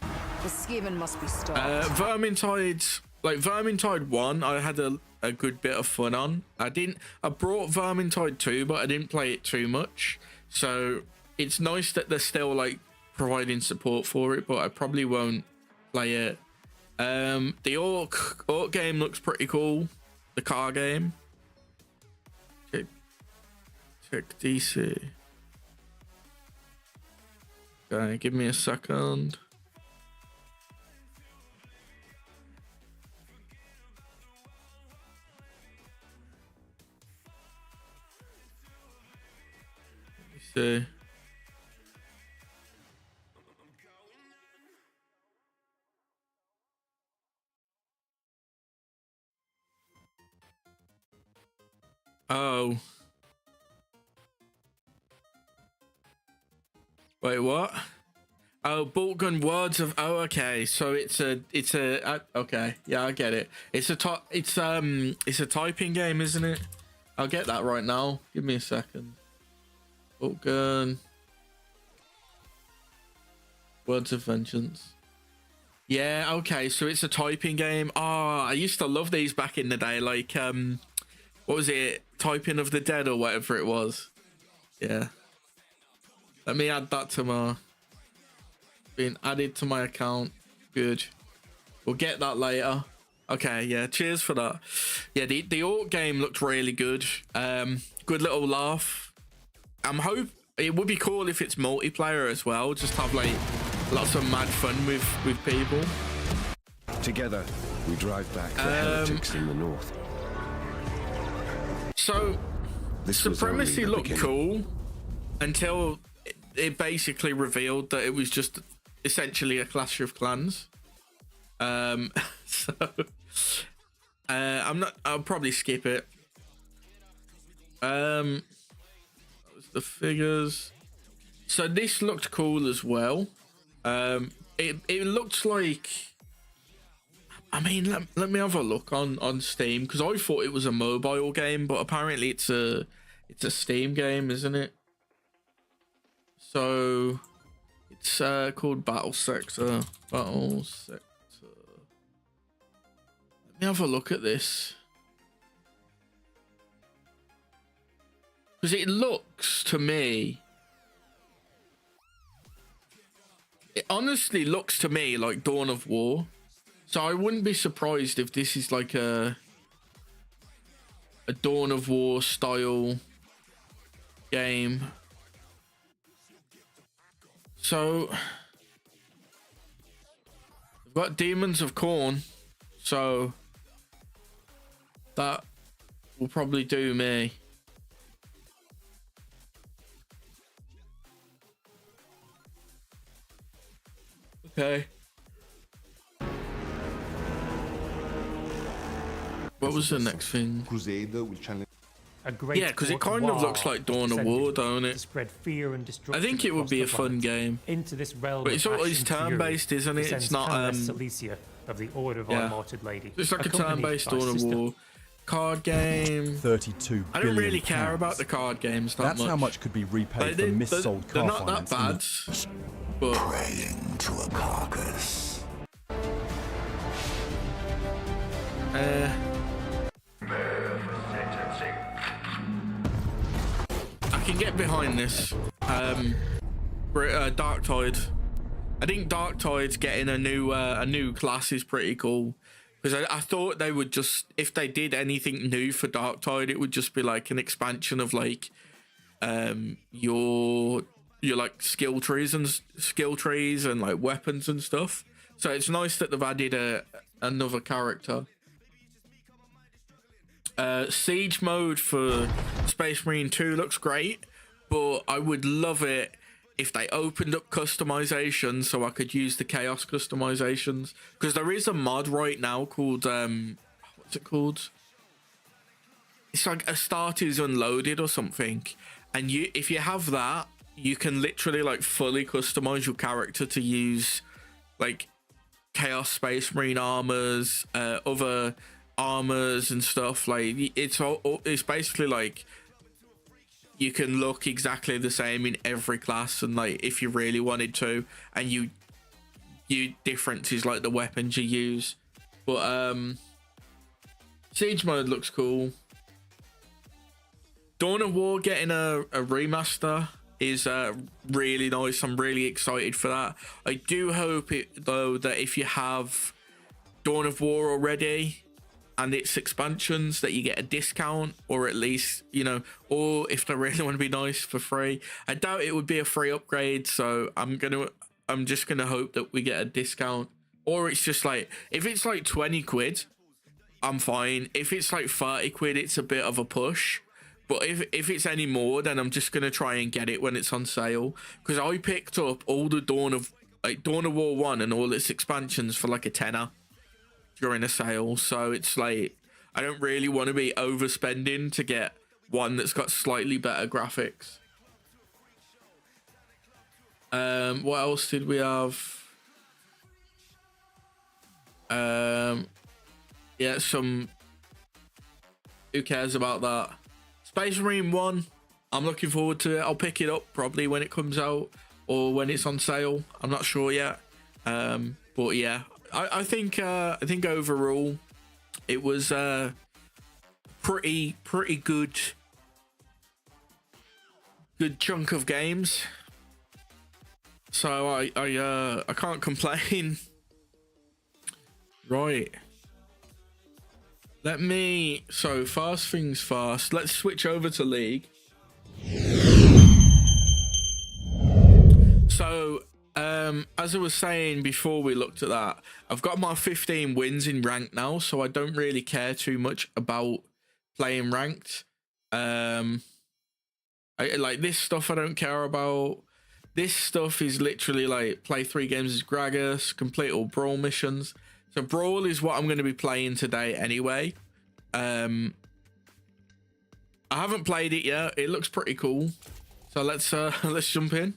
The Skaven must be stopped. Vermintide 1, I had a good bit of fun on. I brought Vermintide 2, but I didn't play it too much. So it's nice that they're still like providing support for it, but I probably won't play it. The Orc game looks pretty cool. The car game. Check DC. Okay, give me a second. Let me see. Oh. Wait, what? Oh, bolt gun words of. Oh, okay. So it's a okay. Yeah, I get it. It's a typing game, isn't it? I'll get that right now. Give me a second. Bolt gun. Words of Vengeance. Yeah, okay. So it's a typing game. Oh, I used to love these back in the day. Like, what was it? Typing of the Dead or whatever it was. Yeah. Let me add that to my. Being added to my account. Good. We'll get that later. Okay, yeah. Cheers for that. Yeah, the Orc game looked really good. Good little laugh. It would be cool if it's multiplayer as well. Just have like lots of mad fun with people. Together, we drive back the heretics in the north. So, Supremacy looked cool until it basically revealed that it was just essentially a Clash of Clans. So I'll probably skip it. That was the figures. So this looked cool as well. It looks like, I mean, let me have a look on Steam, because I thought it was a mobile game, but apparently it's a Steam game, isn't it? So it's called Battle Sector. Battle Sector. Let me have a look at this, because it looks to me, it honestly looks to me like Dawn of War. So I wouldn't be surprised if this is like a Dawn of War style game. So we've got Demons of Corn, so that will probably do me. Okay. What was the next thing? Crusade will challenge. Yeah, because it kind of looks like Dawn of War, don't it? Spread fear and destruction. I think it would be a fun game. Into this realm, but it's always turn-based, isn't it? It's not Cilicia of the Order of our Martyred Lady. It's like a turn-based Dawn of War. Card game. 32 I don't really care about the card games that much. That's how much could be repaid for missold car finance. They're not that bad. But praying to a carcass. I can get behind this. Darktide. I think Darktide's getting a new class is pretty cool, because I thought they would just, if they did anything new for Darktide, it would just be like an expansion of like your like skill trees and like weapons and stuff. So it's nice that they've added another character. Siege mode for Space Marine 2 looks great, but I would love it if they opened up customization so I could use the Chaos customizations, because there is a mod right now called what's it called? It's like Astartes Unloaded or something, and if you have that, you can literally like fully customize your character to use like Chaos Space Marine armors, other armors and stuff. Like it's basically like you can look exactly the same in every class, and like if you really wanted to, and you difference is like the weapons you use. But Siege mode looks cool. Dawn of War getting a remaster is really nice. I'm really excited for that. I do hope though that if you have Dawn of War already and its expansions, that you get a discount, or at least, you know, or if they really want to be nice, for free. I doubt it would be a free upgrade, so I'm just gonna hope that we get a discount, or it's just like, if it's like 20 quid, I'm fine. If it's like 30 quid, it's a bit of a push. But if it's any more, then I'm just gonna try and get it when it's on sale, because I picked up all the Dawn of War 1 and all its expansions for like a tenner during a sale. So it's like, I don't really want to be overspending to get one that's got slightly better graphics. What else did we have? Yeah, some. Who cares about that? Space Marine 1. I'm looking forward to it. I'll pick it up probably when it comes out or when it's on sale. I'm not sure yet. But yeah, I think overall it was pretty good chunk of games. So I can't complain. Right. So fast things fast. Let's switch over to League. So, as I was saying before we looked at that, I've got my 15 wins in ranked now, so I don't really care too much about playing ranked. Like this stuff I don't care about. This stuff is literally like play 3 games as Gragas, complete all Brawl missions. So Brawl is what I'm going to be playing today anyway. I haven't played it yet. It looks pretty cool. So let's jump in.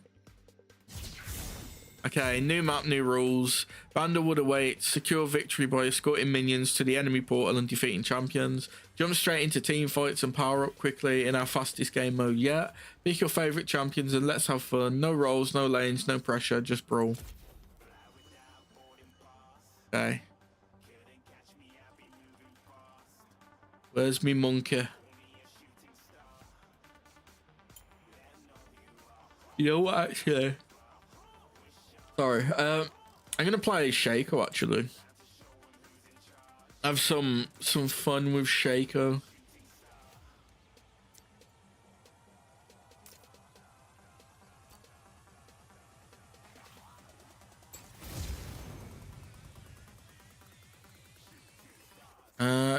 Okay, new map, new rules. Vanderwood awaits. Secure victory by escorting minions to the enemy portal and defeating champions. Jump straight into team fights and power up quickly in our fastest game mode yet. Pick your favorite champions and let's have fun. No roles, no lanes, no pressure, just brawl. Okay. Where's me monkey? You know what, actually? Sorry, I'm gonna play Shaco actually. Have some fun with Shaco.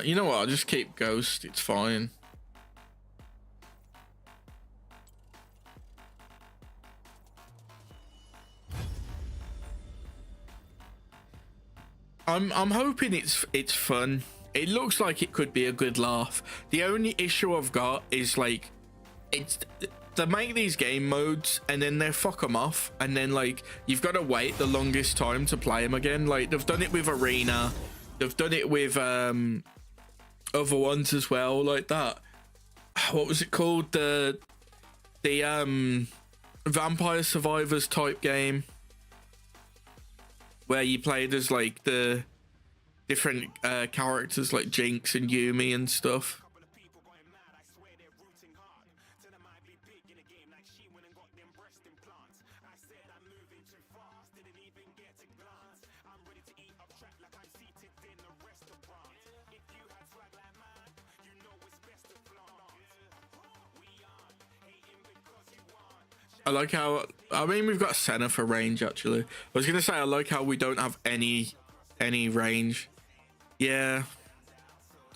You know what? I'll just keep Ghost. It's fine. I'm hoping it's fun. It looks like it could be a good laugh. The only issue I've got is like they make these game modes and then they fuck them off, and then like you've got to wait the longest time to play them again. Like they've done it with Arena, they've done it with other ones as well, like that. What was it called? The Vampire Survivors type game, where you played as like the different characters like Jinx and Yumi and stuff. I like how, I mean, we've got Senna for range actually. I was gonna say I like how we don't have any range. Yeah,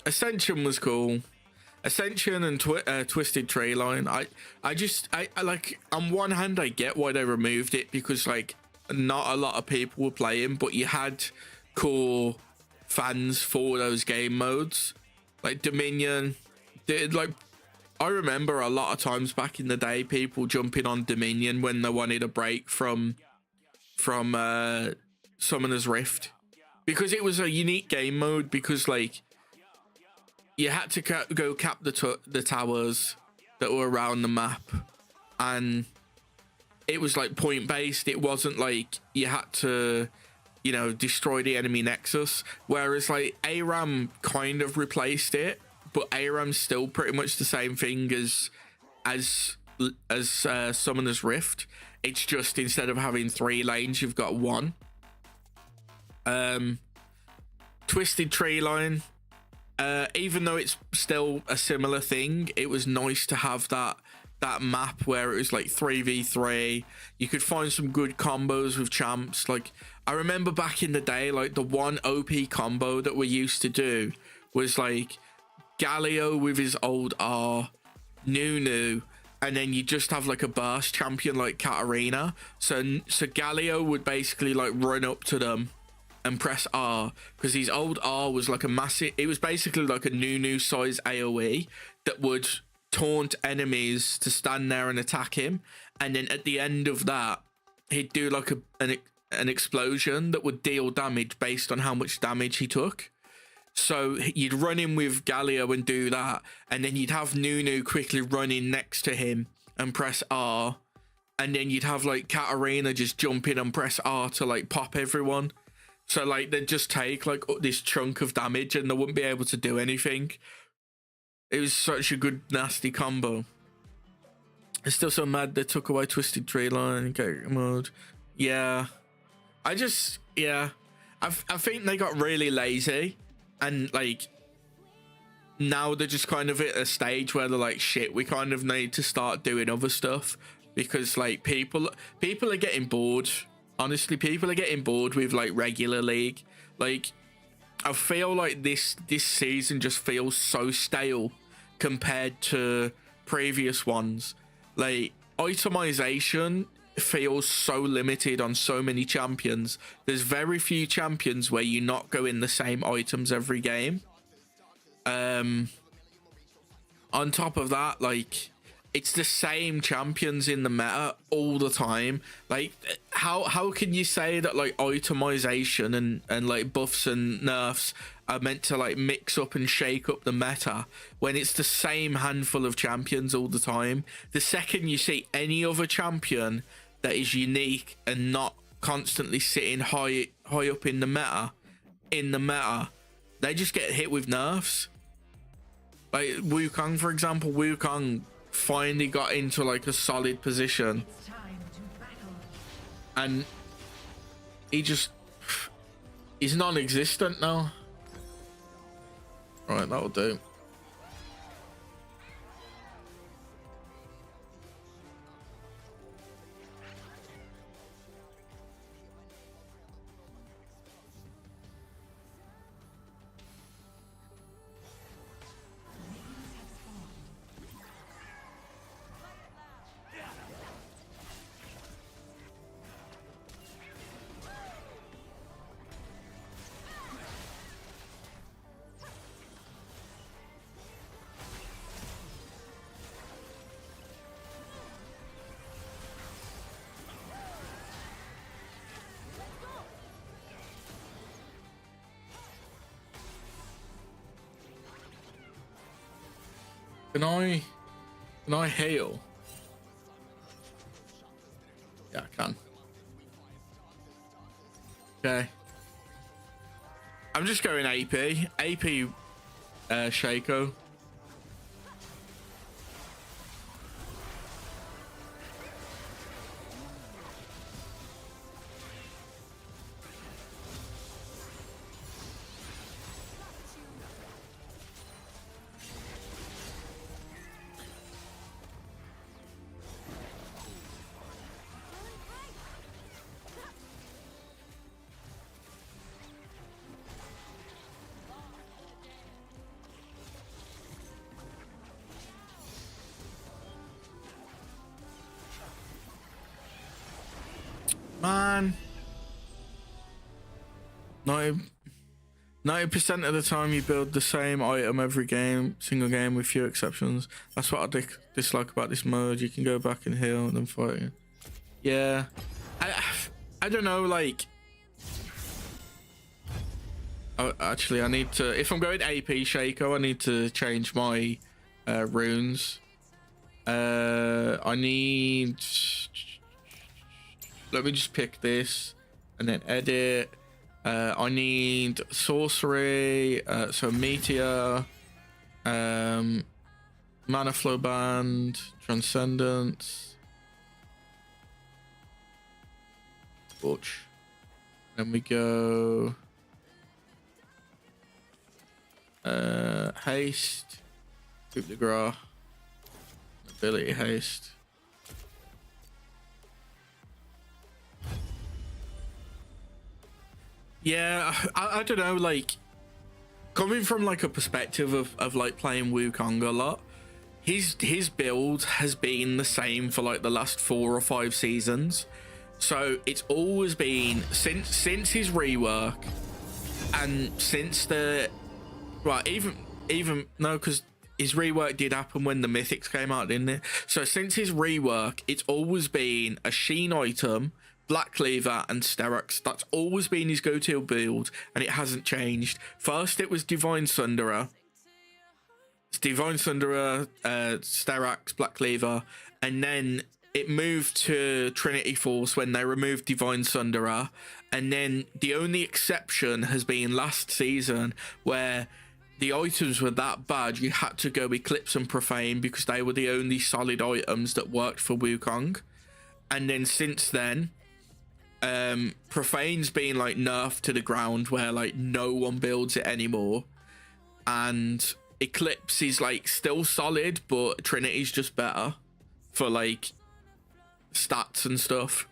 Ascension was cool. Ascension and Twisted Tree Line. I like, on one hand I get why they removed it, because like not a lot of people were playing, but you had core fans for those game modes. Like Dominion did, like I remember a lot of times back in the day people jumping on Dominion when they wanted a break from Summoner's Rift, because it was a unique game mode, because like you had to go cap the towers that were around the map, and it was like point based. It wasn't like you had to, you know, destroy the enemy nexus, whereas like ARAM kind of replaced it, but ARAM's still pretty much the same thing as Summoner's Rift. It's just instead of having 3 lanes, you've got 1. Twisted Tree Line, even though it's still a similar thing, it was nice to have that map where it was like 3v3. You could find some good combos with champs. Like I remember back in the day, like the one OP combo that we used to do was like Galio with his old R, Nunu, and then you just have like a burst champion like Katarina. So Galio would basically like run up to them and press R, because his old R was like a massive, it was basically like a Nunu size AoE that would taunt enemies to stand there and attack him, and then at the end of that he'd do like an explosion that would deal damage based on how much damage he took. So you'd run in with Galio and do that, and then you'd have Nunu quickly run in next to him and press R, and then you'd have like Katarina just jump in and press R to like pop everyone. So like they'd just take like this chunk of damage and they wouldn't be able to do anything. It was such a good nasty combo. It's still so mad they took away Twisted Tree Line in character mode. Yeah, I think they got really lazy, and like now they're just kind of at a stage where they're like, shit, we kind of need to start doing other stuff, because like people are getting bored. Honestly, people are getting bored with like regular League. Like I feel like this season just feels so stale compared to previous ones. Like itemization feels so limited on so many champions. There's very few champions where you not go in the same items every game. On top of that, like it's the same champions in the meta all the time. Like how can you say that like itemization and like buffs and nerfs are meant to like mix up and shake up the meta when it's the same handful of champions all the time? The second you see any other champion that is unique and not constantly sitting high up in the meta, they just get hit with nerfs. Like Wukong, for example. Wukong finally got into like a solid position, and he's non-existent now. Right, that'll do. Can I heal? Yeah, I can. Okay. I'm just going AP. Shaco. Man, 90% of the time you build the same item every game, single game with few exceptions. That's what I dislike about this mode. You can go back and heal and then fight again. Yeah, I don't know, like actually I need to, if I'm going AP Shaco, I need to change my runes. I need, let me just pick this and then edit. I need sorcery, so meteor, mana flow band, transcendence, torch. Then we go haste, coup de grace, ability haste. Yeah, I don't know, like coming from like a perspective of like playing Wukong a lot, his build has been the same for like the last 4 or 5 seasons. So it's always been since his rework, and since the even no, because his rework did happen when the mythics came out, didn't it? So since his rework, it's always been a Sheen item Black Cleaver and Sterak's. That's always been his go-to build, and it hasn't changed. First, it was Divine Sunderer. It's Divine Sunderer, Sterak's, Black Cleaver, and then it moved to Trinity Force when they removed Divine Sunderer, and then the only exception has been last season where the items were that bad you had to go Eclipse and Profane because they were the only solid items that worked for Wukong. And then since then, Profane's been like nerfed to the ground where like no one builds it anymore, and Eclipse is like still solid, but Trinity's just better for like stats and stuff.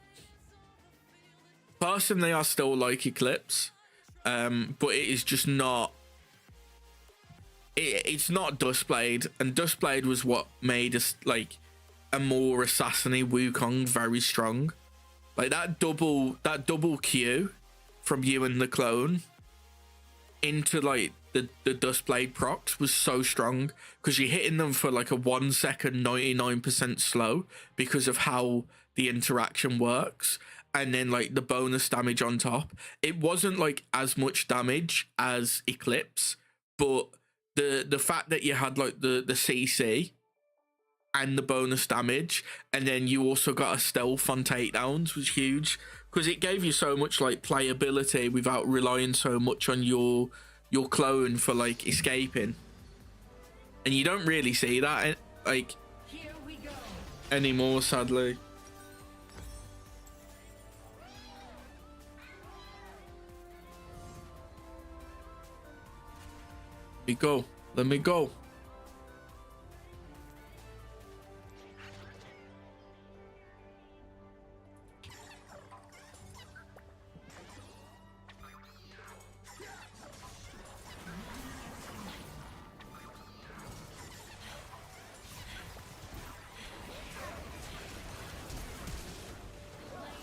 Personally, I still like Eclipse, but it is just not. It's not Dustblade, and Dustblade was what made us like a more assassiny Wukong very strong. Like that double Q from you and the clone into like the Dustblade procs was so strong because you're hitting them for like a 1 second 99% slow because of how the interaction works, and then like the bonus damage on top. It wasn't like as much damage as Eclipse, but the fact that you had like the CC and the bonus damage, and then you also got a stealth on takedowns was huge because it gave you so much like playability without relying so much on your clone for like escaping. And you don't really see that like anymore, sadly. Let me go.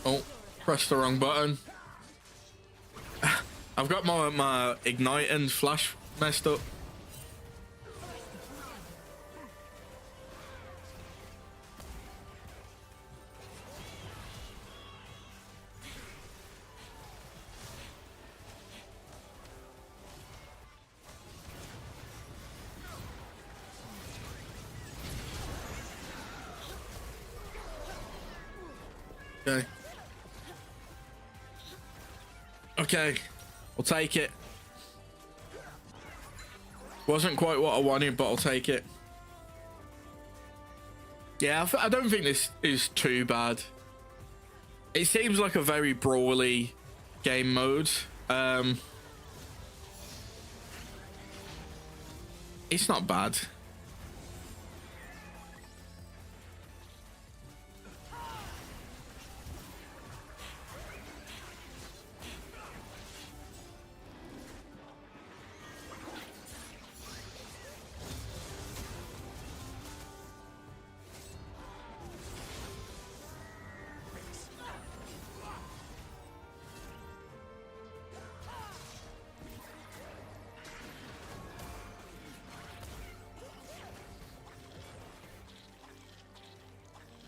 Oh, pressed the wrong button. I've got my ignite and flash messed up. Okay, I'll take it. Wasn't quite what I wanted, but I'll take it. Yeah, I don't think this is too bad. It seems like a very brawly game mode. It's not bad.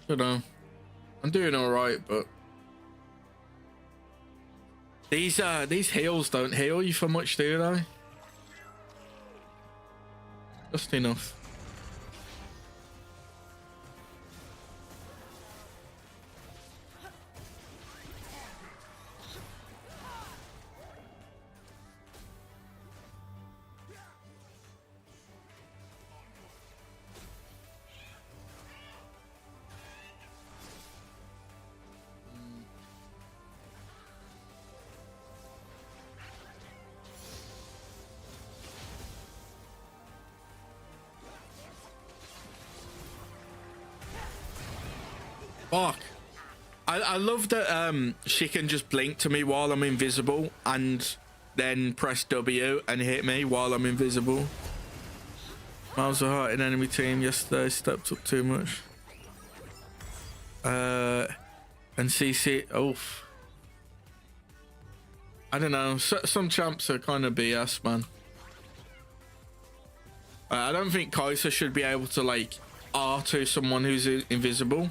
I don't know. I'm doing all right, but these heals don't heal you for much, do they? Just enough. Fuck. I love that she can just blink to me while I'm invisible and then press W and hit me while I'm invisible. Miles of Heart in enemy team yesterday stepped up too much. And CC. Oh. I don't know. Some champs are kind of BS, man. I don't think Kai'Sa should be able to like R to someone who's invisible.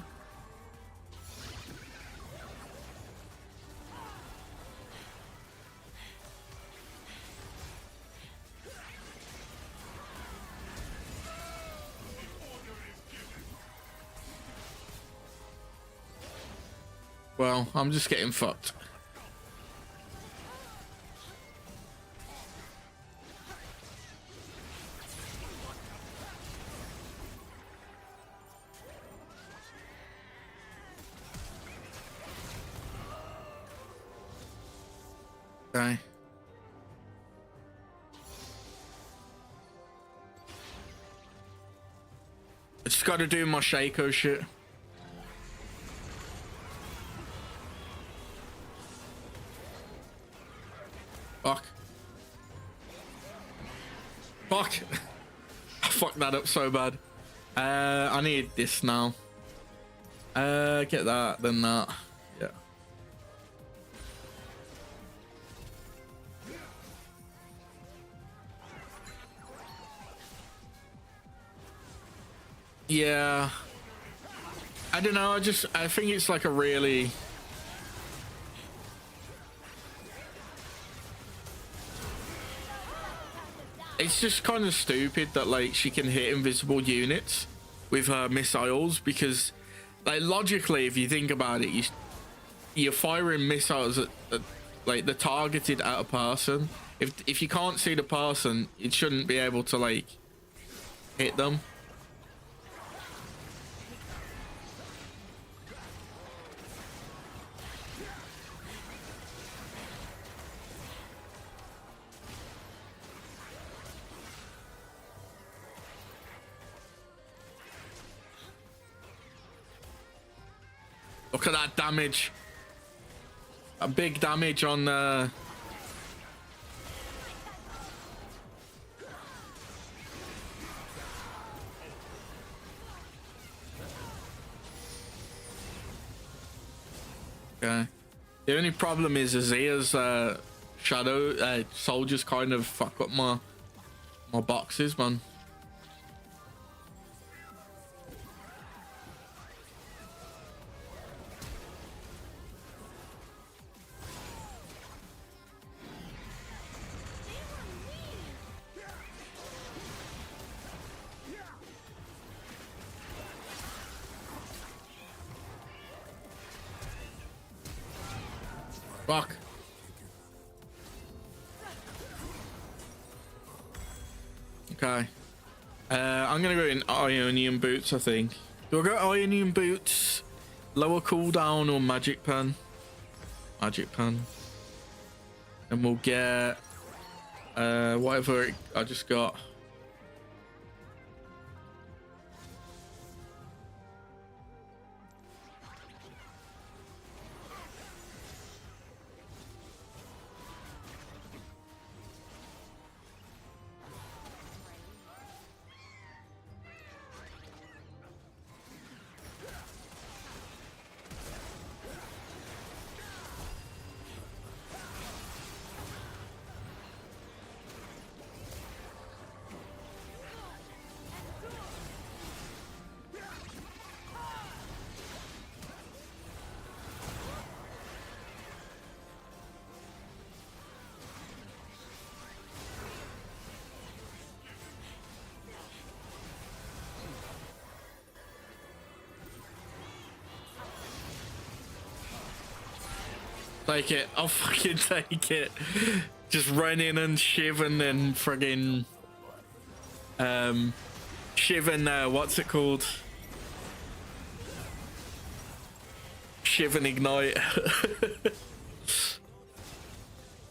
Well, I'm just getting fucked. Okay. I just gotta do my Shaco shit. Fuck. Fuck. I fucked that up so bad. I need this now. Get that, then that. Yeah. Yeah. I don't know, I think it's like a really... It's just kind of stupid that like she can hit invisible units with her missiles, because like logically, if you think about it, you're firing missiles at like they're targeted at a person. If you can't see the person, it shouldn't be able to like hit them. Look at that damage. A big damage on okay. The only problem is Azia's shadow soldiers kind of fuck up my boxes, man. Fuck. Okay. I'm gonna go in Ionian boots, I think. Do I go Ionian boots, lower cooldown, or magic pen? Magic pen. And we'll get whatever I just got. Take it. I'll fucking take it. Just run in and shiv and then friggin' shiv and what's it called? Shiv and ignite.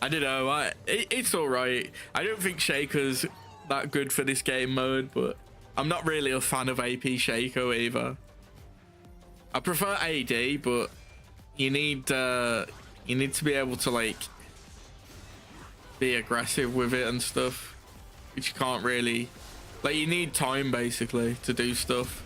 I don't know. It's all right. I don't think Shaco's that good for this game mode, but I'm not really a fan of AP Shaco either. I prefer AD, but you need to be able to like be aggressive with it and stuff, which you can't really. Like, you need time basically to do stuff.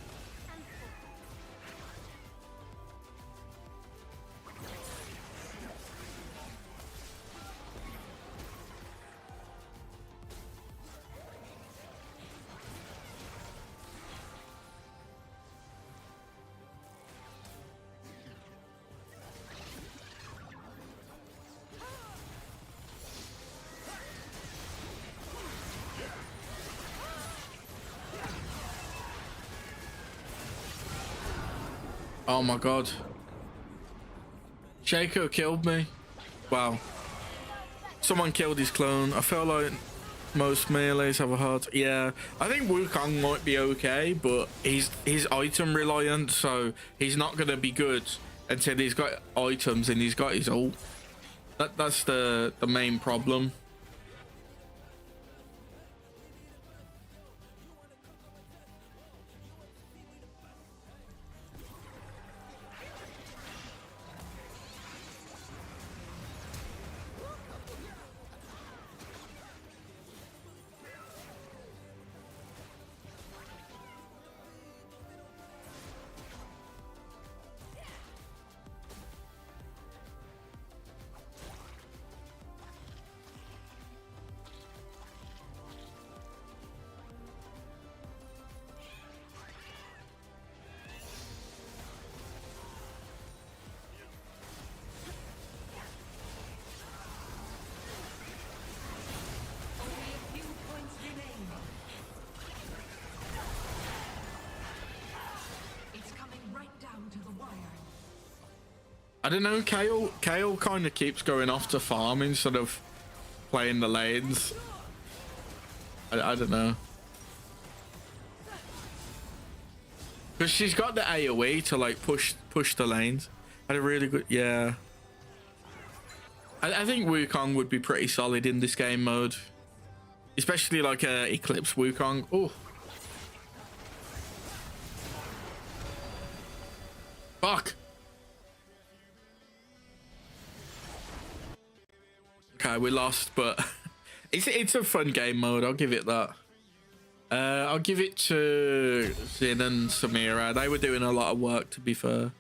Oh my god. Jaco killed me. Wow. Someone killed his clone. I feel like most melees have a hard... Yeah, I think Wukong might be okay, but he's item reliant, so he's not going to be good until he's got items and he's got his ult. That's the main problem. I don't know, Kale kind of keeps going off to farm instead of playing the lanes. I don't know. Because she's got the AoE to like push the lanes. Had a really good, yeah. I think Wukong would be pretty solid in this game mode. Especially like Eclipse Wukong. Oh. Fuck. Okay, we lost, but it's a fun game mode. I'll give it that. I'll give it to Zin and Samira. They were doing a lot of work, to be fair.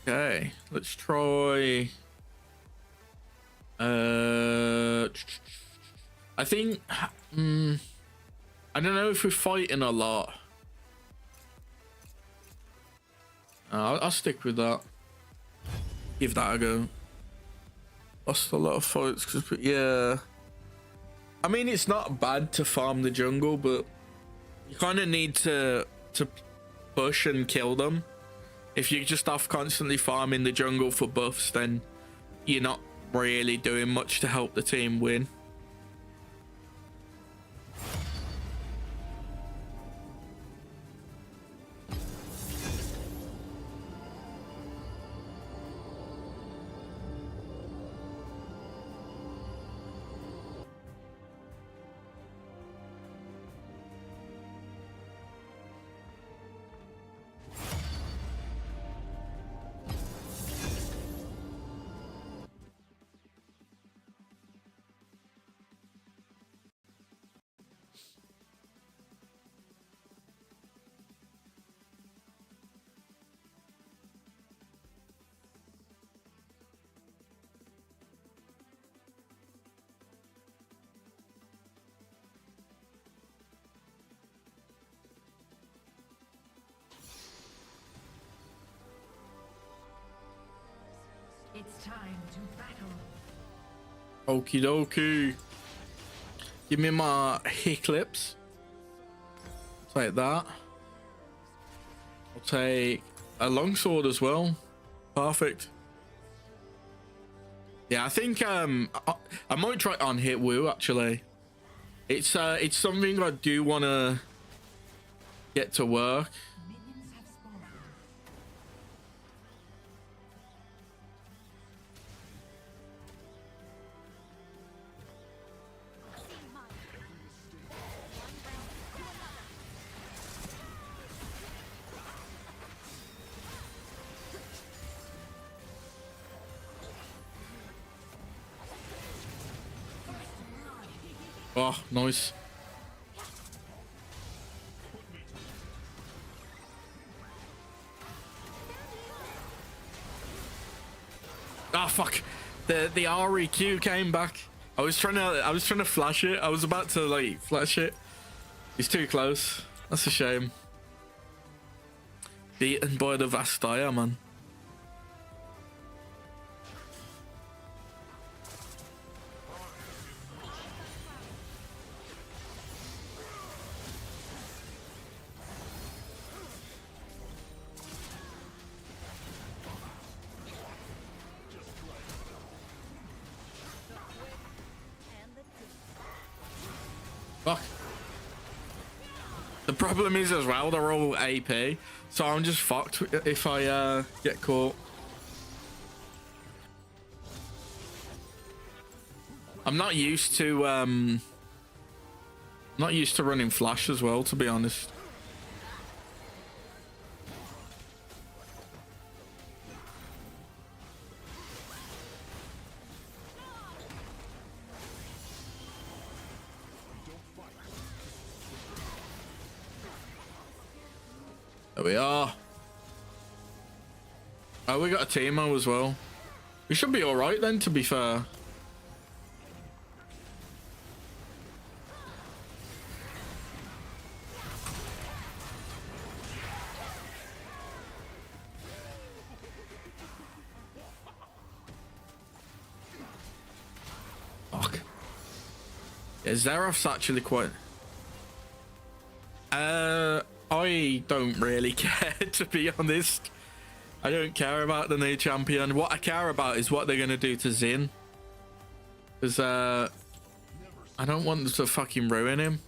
Okay, let's try. I think. I don't know if we're fighting a lot. I'll stick with that. Give that a go. Lost a lot of fights, cause yeah. I mean, it's not bad to farm the jungle, but you kind of need to push and kill them. If you're just off constantly farming the jungle for buffs, then you're not really doing much to help the team win. It's time to battle. Okie dokie. Give me my Eclipse. Take that. I'll take a longsword as well. Perfect. Yeah, I think I might try on hit Woo actually. It's something I do want to get to work. Oh, nice. Ah, fuck. The REQ came back. I was trying to flash it. I was about to like flash it. He's too close. That's a shame. Beaten by the Vastaya, man. Fuck. The problem is as well, they're all AP, so I'm just fucked if I get caught. I'm not used to running flash as well, to be honest. There we are. Oh, we got a Teemo as well. We should be all right then, to be fair. Fuck. Yeah, Xerath's actually quite... I don't really care, to be honest. I don't care about the new champion. What I care about is what they're going to do to Xin. Because, I don't want them to fucking ruin him.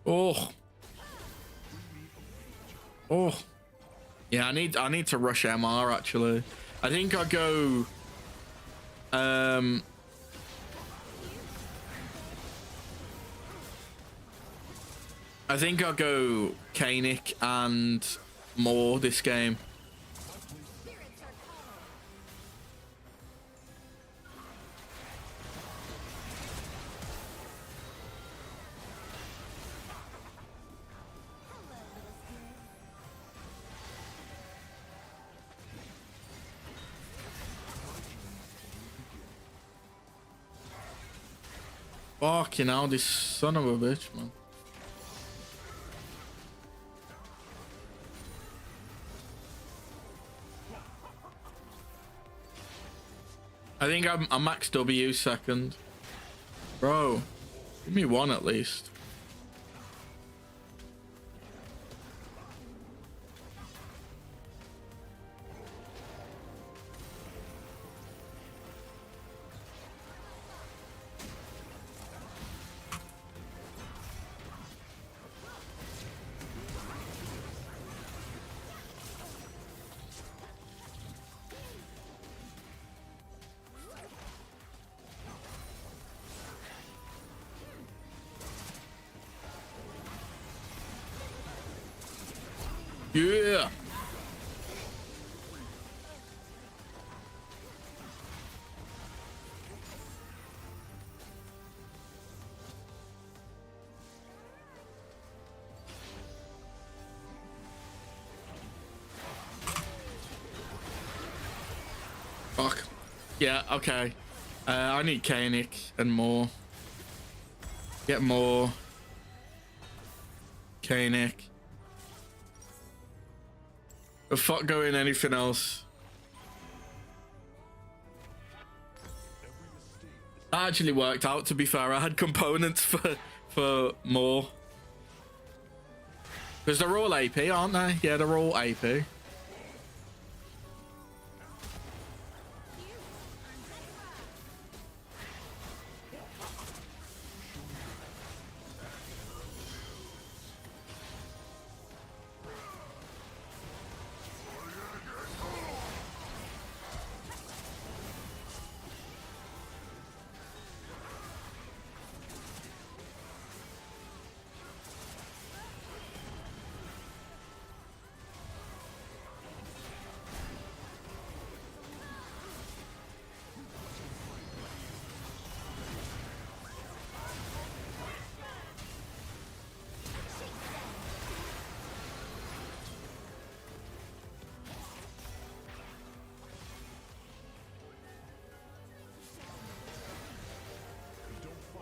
Oh. Oh. Yeah, I need to rush MR actually. I think I'll go I think I'll go Kanik and more this game. Fucking hell, this son of a bitch, man. I think I'm max W second. Bro, give me one at least. Yeah. Fuck. Yeah, okay. I need Kanik and more. Get more. Kanik. The fuck going anything else? That actually worked out, to be fair. I had components for more. Because they're all AP, aren't they? Yeah, they're all AP.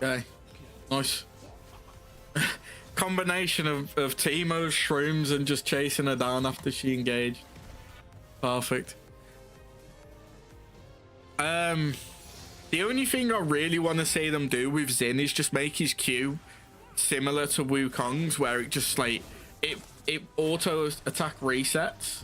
Okay, nice. Combination of Teemo's shrooms and just chasing her down after she engaged. Perfect. The only thing I really want to see them do with Xin is just make his Q similar to Wukong's, where it just like it auto attack resets.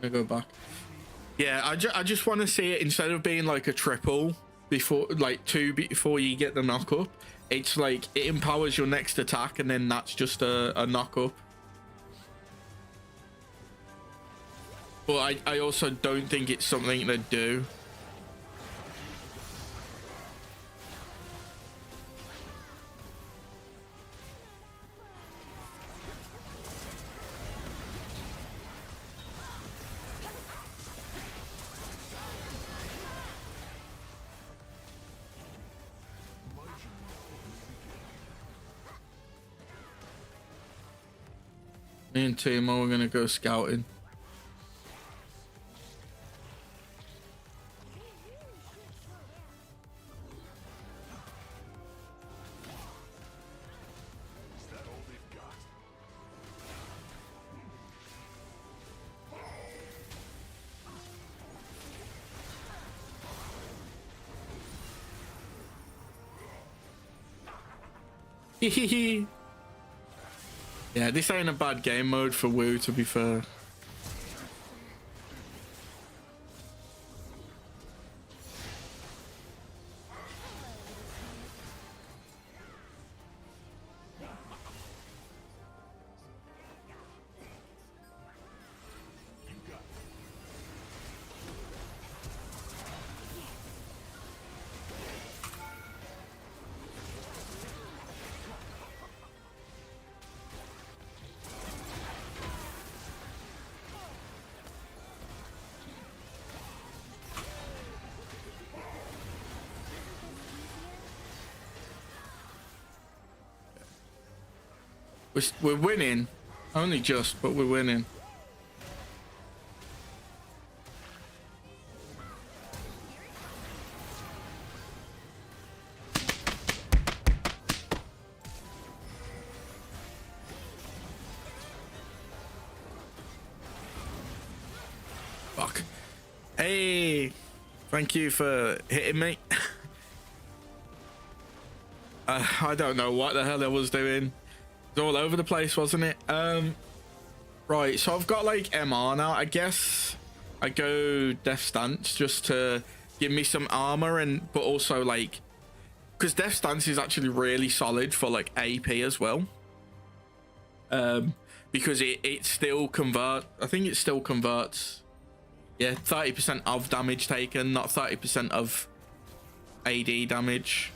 Gonna go back. Yeah, I just want to see it instead of being like a triple before, like 2 before you get the knock up. It's like it empowers your next attack and then that's just a knock up. But I also don't think it's something to do. Me and Timo are gonna go scouting. Hehehe. Yeah, this ain't a bad game mode for Wu, to be fair. We're winning, only just, but we're winning. Fuck. Hey, thank you for hitting me. I don't know what the hell I was doing. It's all over the place, wasn't it? Right, so I've got like MR now. I guess I go Death Stance just to give me some armor, and but also like, because Death Stance is actually really solid for like AP as well. Because it still converts. I think it still converts. Yeah, 30% of damage taken, not 30% of AD damage.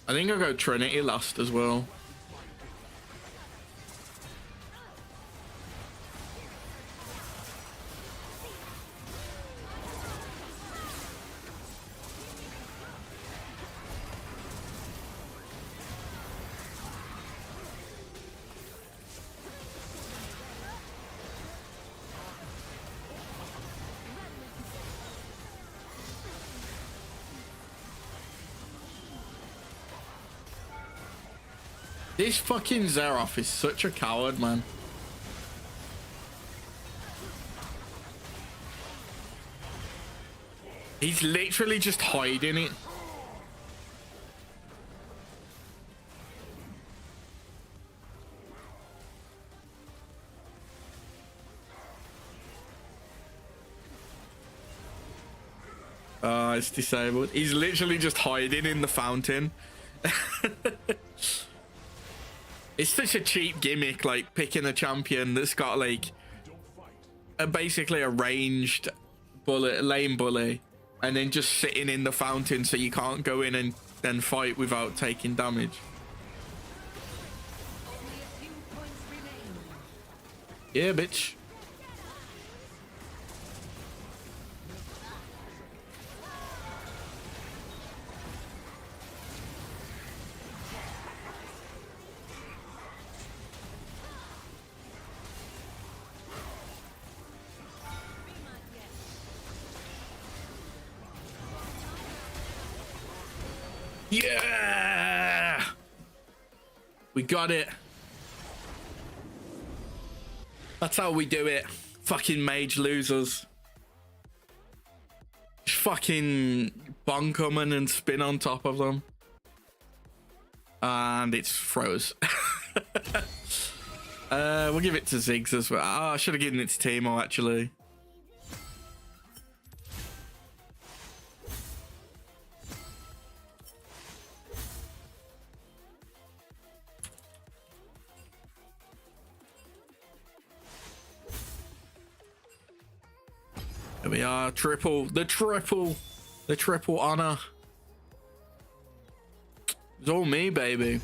I think I'll go Trinity last as well. This fucking Xerath is such a coward, man. He's literally just hiding it. It's disabled. He's literally just hiding in the fountain. It's such a cheap gimmick, like picking a champion that's got like basically a ranged bullet, lane bully, and then just sitting in the fountain so you can't go in and fight without taking damage. Yeah, bitch. Yeah! We got it. That's how we do it. Fucking mage losers. Just fucking bonk them and spin on top of them. And it's froze. We'll give it to Ziggs as well. Oh, I should have given it to Timo actually. Here we are, the triple honor. It's all me, baby.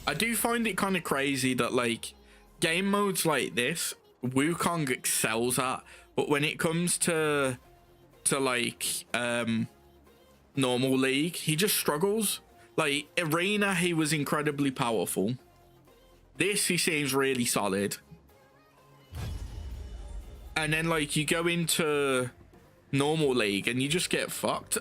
I do find it kind of crazy that like game modes like this, Wukong excels at, but when it comes to like normal league, he just struggles. Like arena, he was incredibly powerful. This, he seems really solid. And then like you go into normal league and you just get fucked.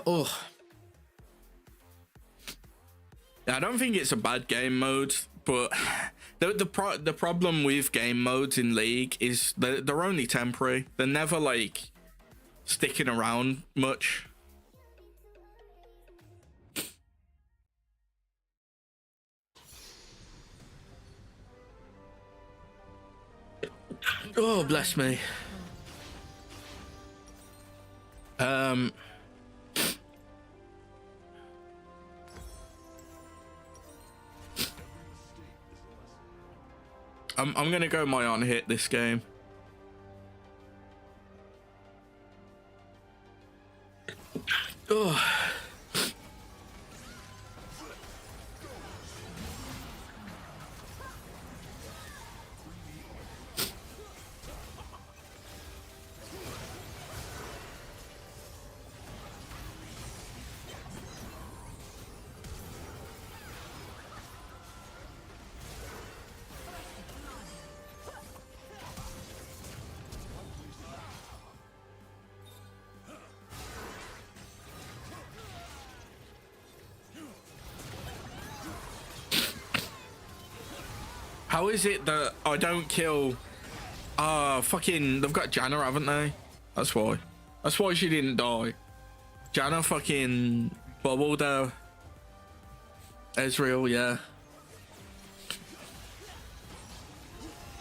Oh, I don't think it's a bad game mode, but the problem with game modes in League is they're only temporary. They're never like sticking around much. Oh, bless me. I'm gonna go my on hit this game. Oh. How is it that I don't kill? Fucking, they've got Janna, haven't they? That's why. That's why she didn't die. Janna fucking bubbled her. Ezreal, yeah.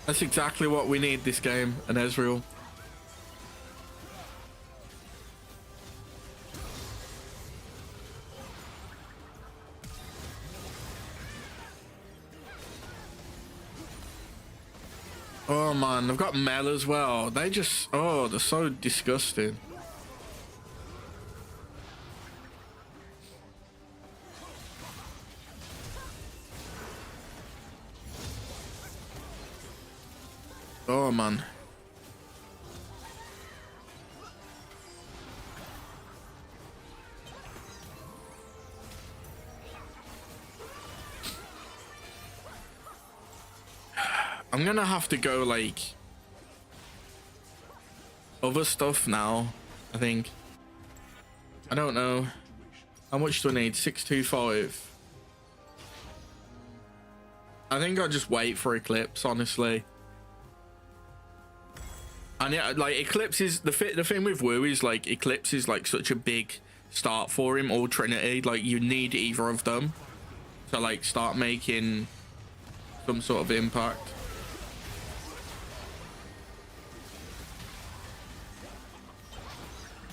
That's exactly what we need this game, an Ezreal. Oh man, they've got Mel as well. They just, oh, they're so disgusting. Oh man. I'm gonna have to go like other stuff now, I think. I don't know. How much do I need? 625. I think I'll just wait for Eclipse, honestly. I And yeah, like Eclipse is the thing with Wu is like Eclipse is like such a big start for him, or Trinity. Like you need either of them to like start making some sort of impact.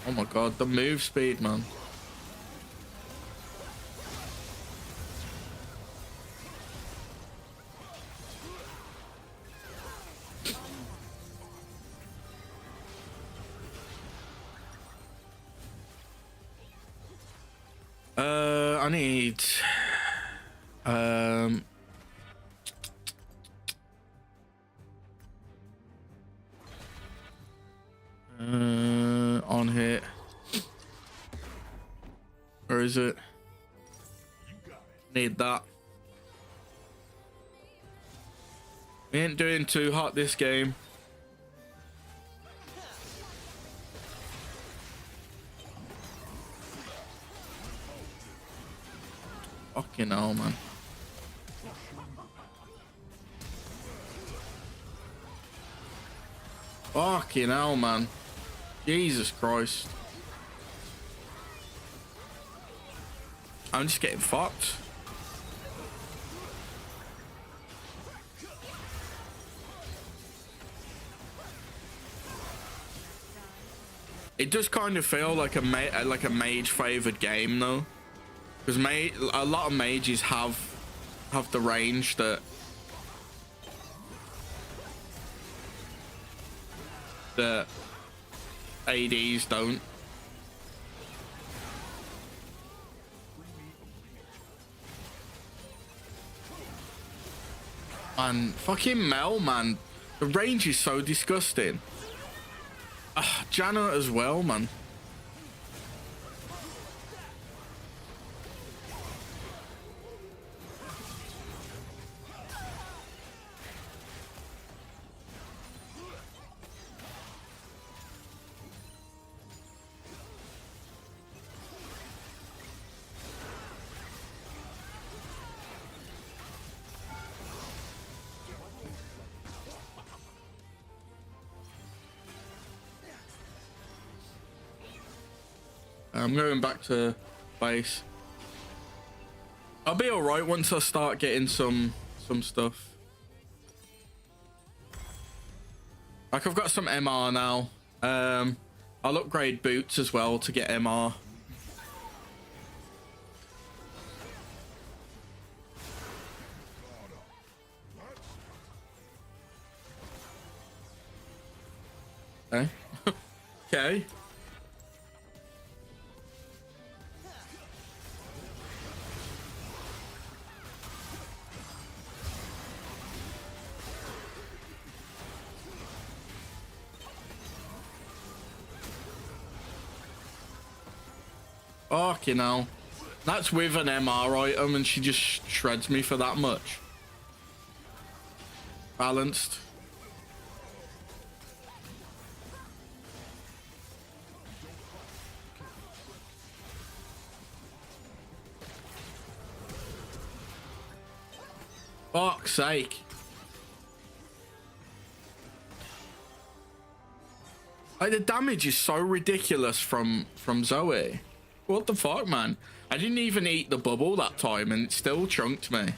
Oh my god, the move speed, man. I need on hit. Where is it? Need that. We ain't doing too hot this game. Fucking hell, man. Fucking hell, man. Jesus Christ. I'm just getting fucked. It does kind of feel like a mage favored game though, because a lot of mages have the range that ADs don't. Man, fucking Mel, man. The range is so disgusting. Janna as well, man. I'm going back to base. I'll be alright once I start getting some stuff. Like I've got some MR now. I'll upgrade boots as well to get MR. Okay. Okay. Fucking hell. That's with an MR item and she just shreds me for that much. Balanced. Fuck's sake. Like the damage is so ridiculous from Zoe. What the fuck, man? I didn't even eat the bubble that time and it still chunked me.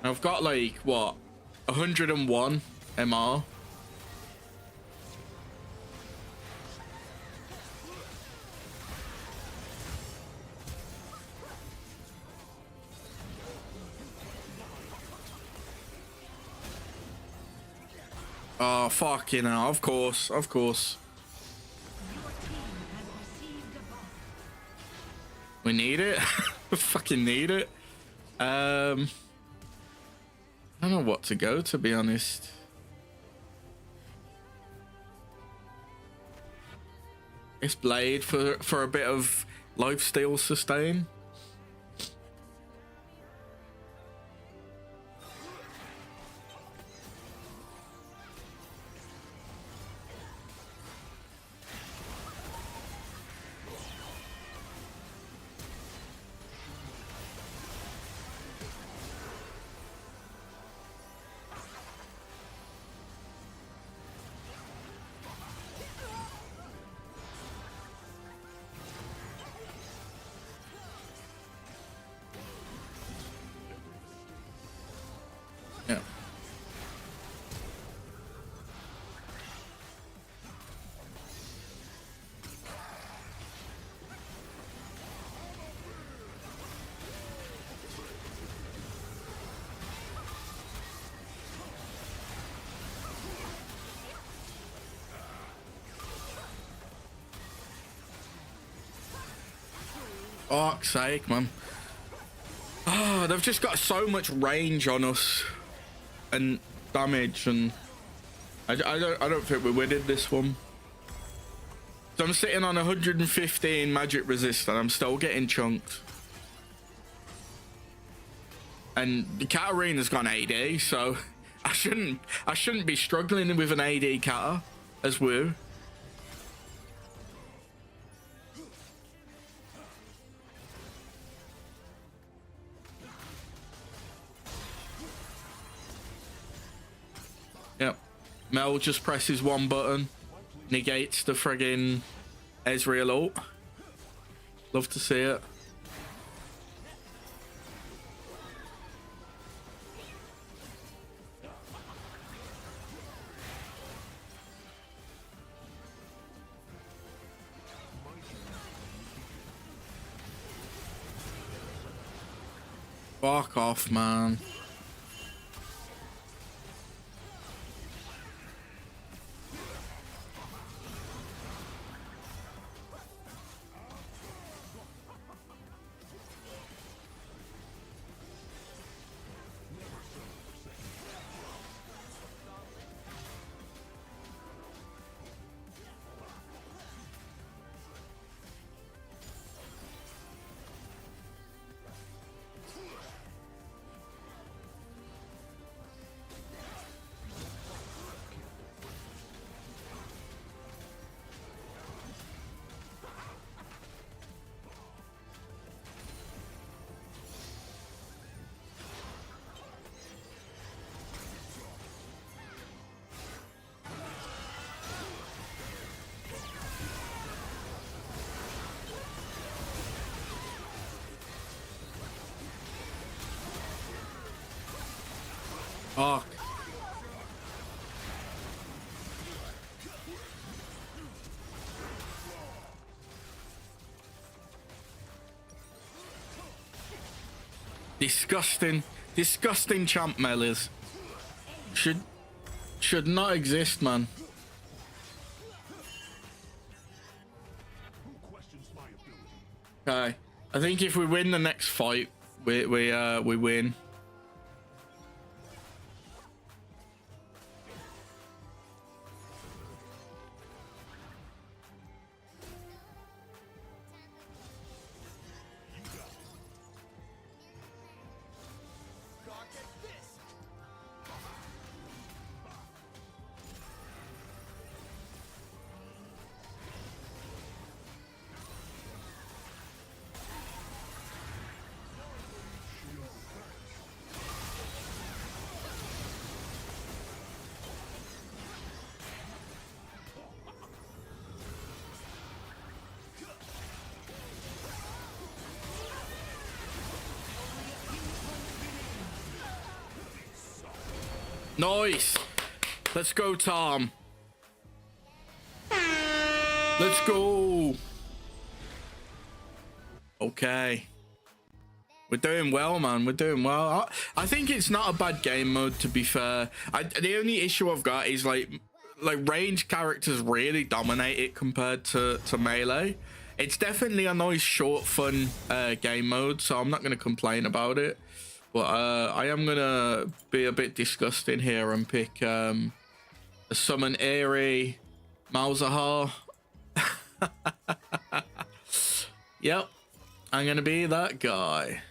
I've got like, what, 101 MR. Oh, fucking hell. Of course, of course. We need it. We fucking need it. I don't know what to go, to be honest. It's Blade for a bit of lifesteal sustain. Fuck's sake, man. Oh, they've just got so much range on us and damage, and I don't think we're winning this one. So I'm sitting on 115 magic resist and I'm still getting chunked. And the Katarina's gone AD, so I shouldn't be struggling with an AD Kata as Wu. Yep. Mel just presses one button, negates the friggin' Ezreal ult. Love to see it. Fuck off, man. Fuck. Disgusting champ melees. Should not exist, man. Okay, I think if we win the next fight, we win. Nice. Let's go, Tom. Let's go. Okay. We're doing well, man. We're doing well. I think it's not a bad game mode, to be fair. The only issue I've got is like ranged characters really dominate it compared to melee. It's definitely a nice, short, fun game mode, so I'm not going to complain about it. But I am gonna be a bit disgusting here and pick a summon Airy Malzahar. Yep, I'm gonna be that guy.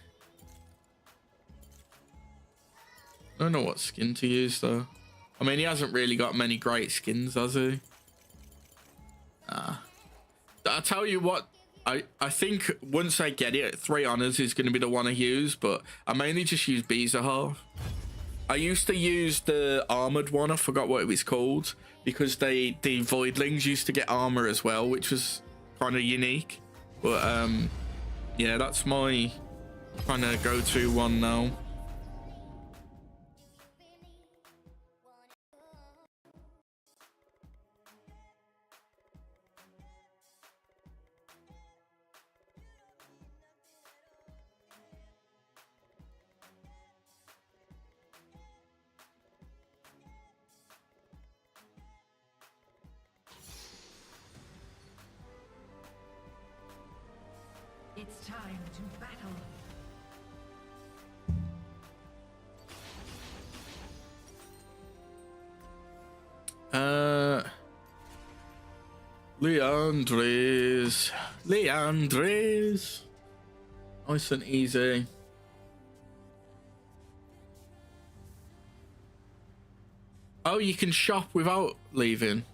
I don't know what skin to use though. I mean, he hasn't really got many great skins, has he? I'll tell you what. I think once I get it, 3 honors is going to be the one I use, but I mainly just use Bizahar. I used to use the armored one. I forgot what it was called, because the voidlings used to get armor as well, which was kind of unique. But yeah, that's my kind of go-to one now. It's time to battle. Leandres. Nice and easy. Oh, you can shop without leaving.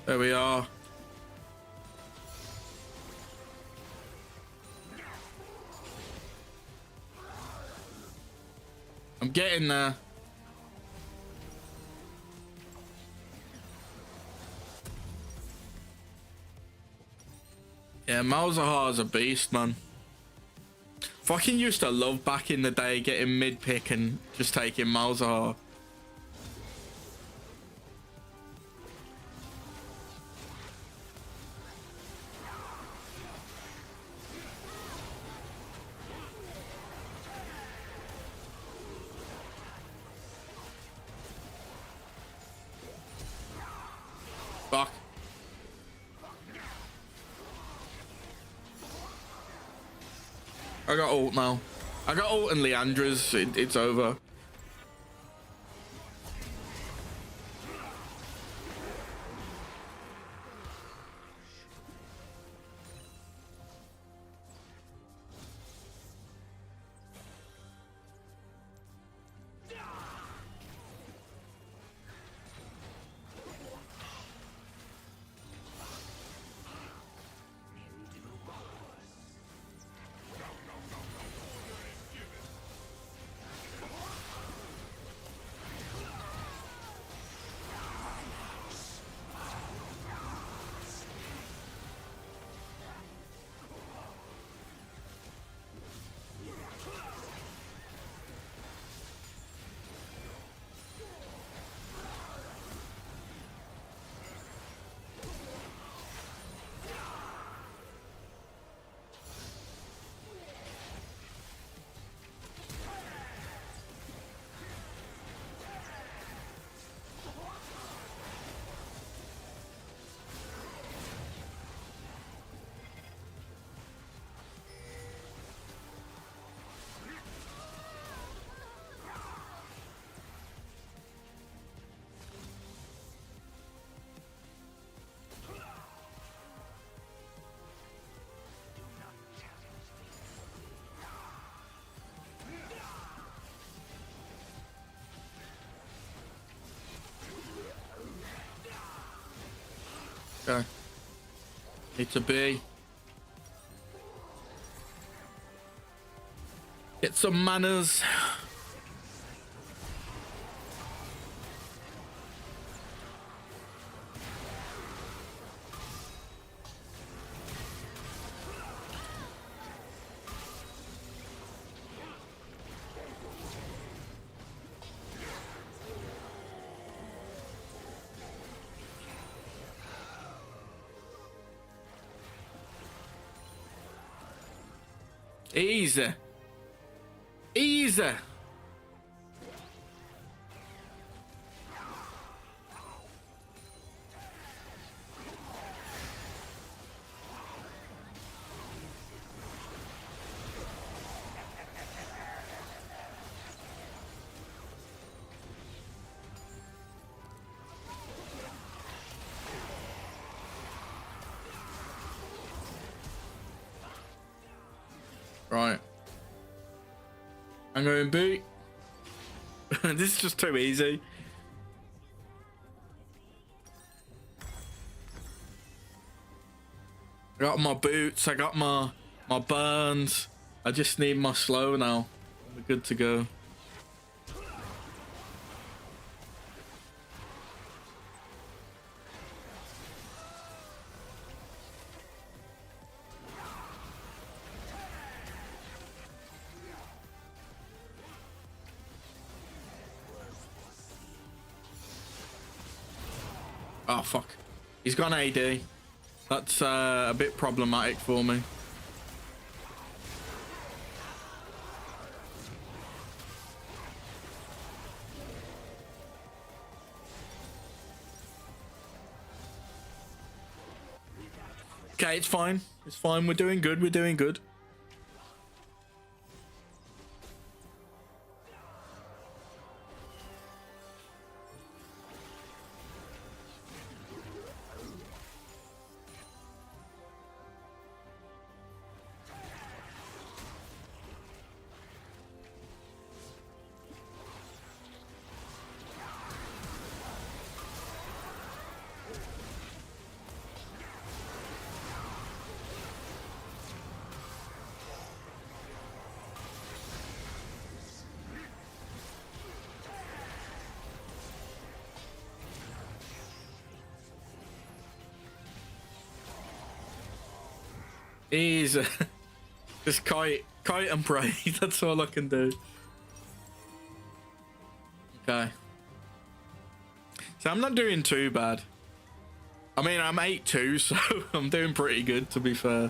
There we are. I'm getting there. Yeah, Malzahar's a beast, man. Fucking used to love back in the day getting mid-pick and just taking Malzahar. Fuck. I got ult now. I got ult and Leandra's. It's over. Okay. It's a B. Get some manners. Easy. Easy. Right. I'm going B. This is just too easy. got my boots, I got my burns. I just need my slow now. We're good to go. Oh fuck, he's gone AD. That's a bit problematic for me. Okay, it's fine. It's fine. We're doing good. We're doing good. He's just kite and pray. That's all I can do. Okay. So I'm not doing too bad. I mean, I'm 8-2, so I'm doing pretty good, to be fair.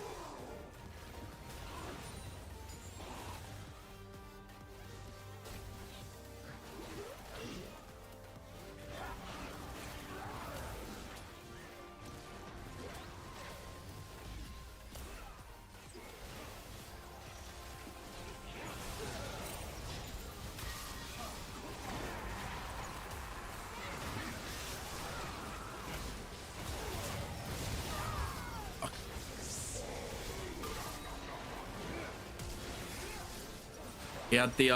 He had the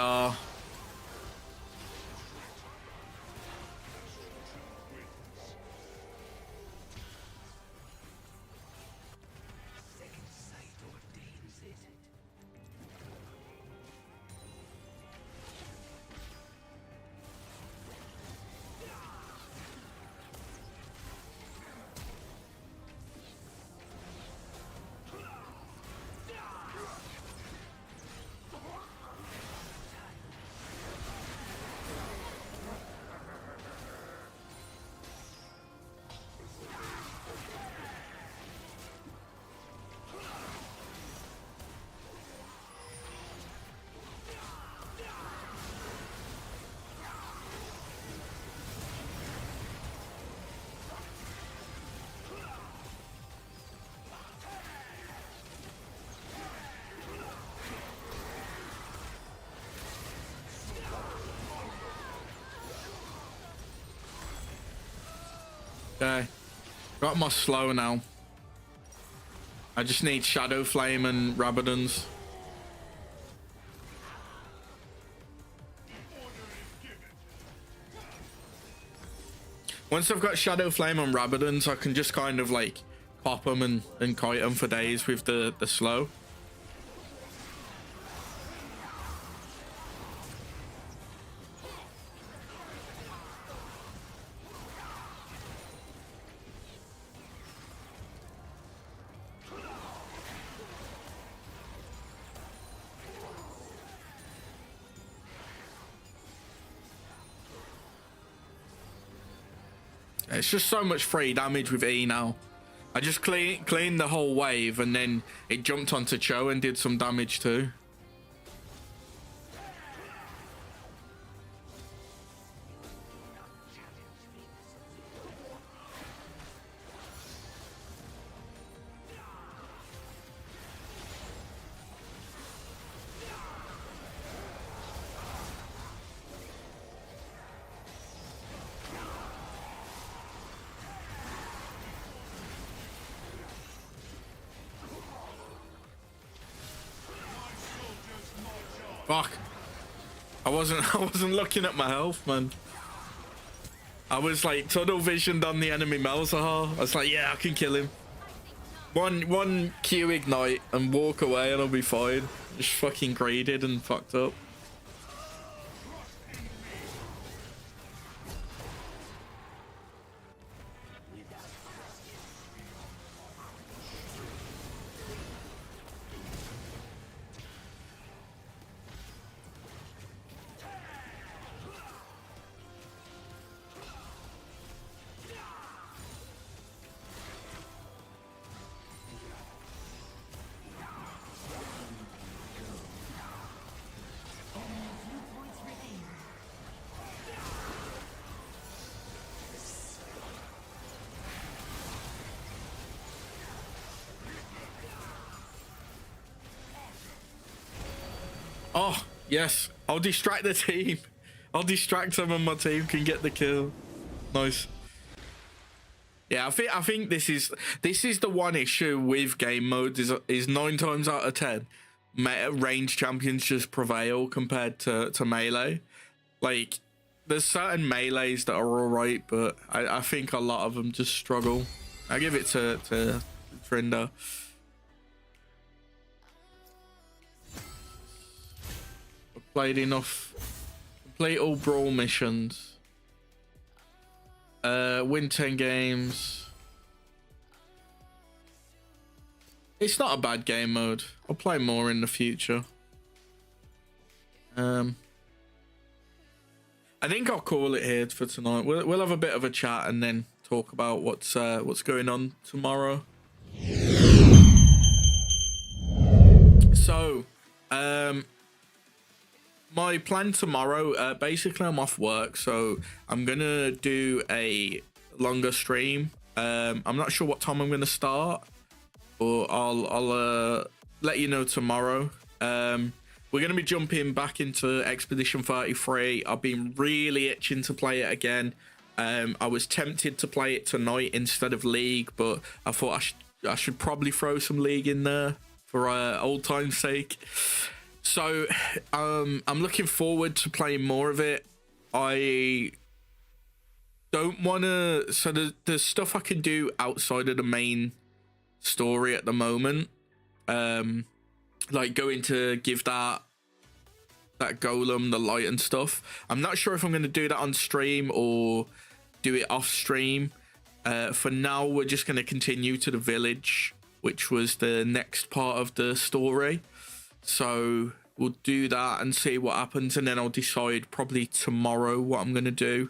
okay. Got my slow now. I just need Shadow Flame and Rabadons. Once I've got Shadow Flame and Rabadons, I can just kind of like pop them and kite them for days with the slow. It's just so much free damage with E now. I just cleaned the whole wave and then it jumped onto Cho and did some damage too. Fuck. I wasn't looking at my health, man. I was like tunnel visioned on the enemy Malzahar. I was like, yeah, I can kill him. One Q ignite and walk away and I'll be fine. Just fucking graded and fucked up. Oh, yes. I'll distract the team. I'll distract them and my team can get the kill. Nice. Yeah, I think this is the one issue with game modes is 9 times out of 10 range champions just prevail compared to melee. Like, there's certain melees that are alright, but I think a lot of them just struggle. I give it to Trinda. Played enough. Complete all brawl missions. Win 10 games. It's not a bad game mode. I'll play more in the future. I think I'll call it here for tonight. We'll have a bit of a chat and then talk about what's going on tomorrow. So, my plan tomorrow, basically I'm off work, so I'm gonna do a longer stream. I'm not sure what time I'm gonna start, but I'll let you know tomorrow. We're gonna be jumping back into Expedition 33. I've been really itching to play it again. I was tempted to play it tonight instead of League, but I thought I should probably throw some League in there for old time's sake. So I'm looking forward to playing more of it. I don't want to... So there's stuff I can do outside of the main story at the moment. Like going to give that golem the light and stuff. I'm not sure if I'm going to do that on stream or do it off stream. For now, we're just going to continue to the village, which was the next part of the story. So we'll do that and see what happens, and then I'll decide probably tomorrow what I'm going to do.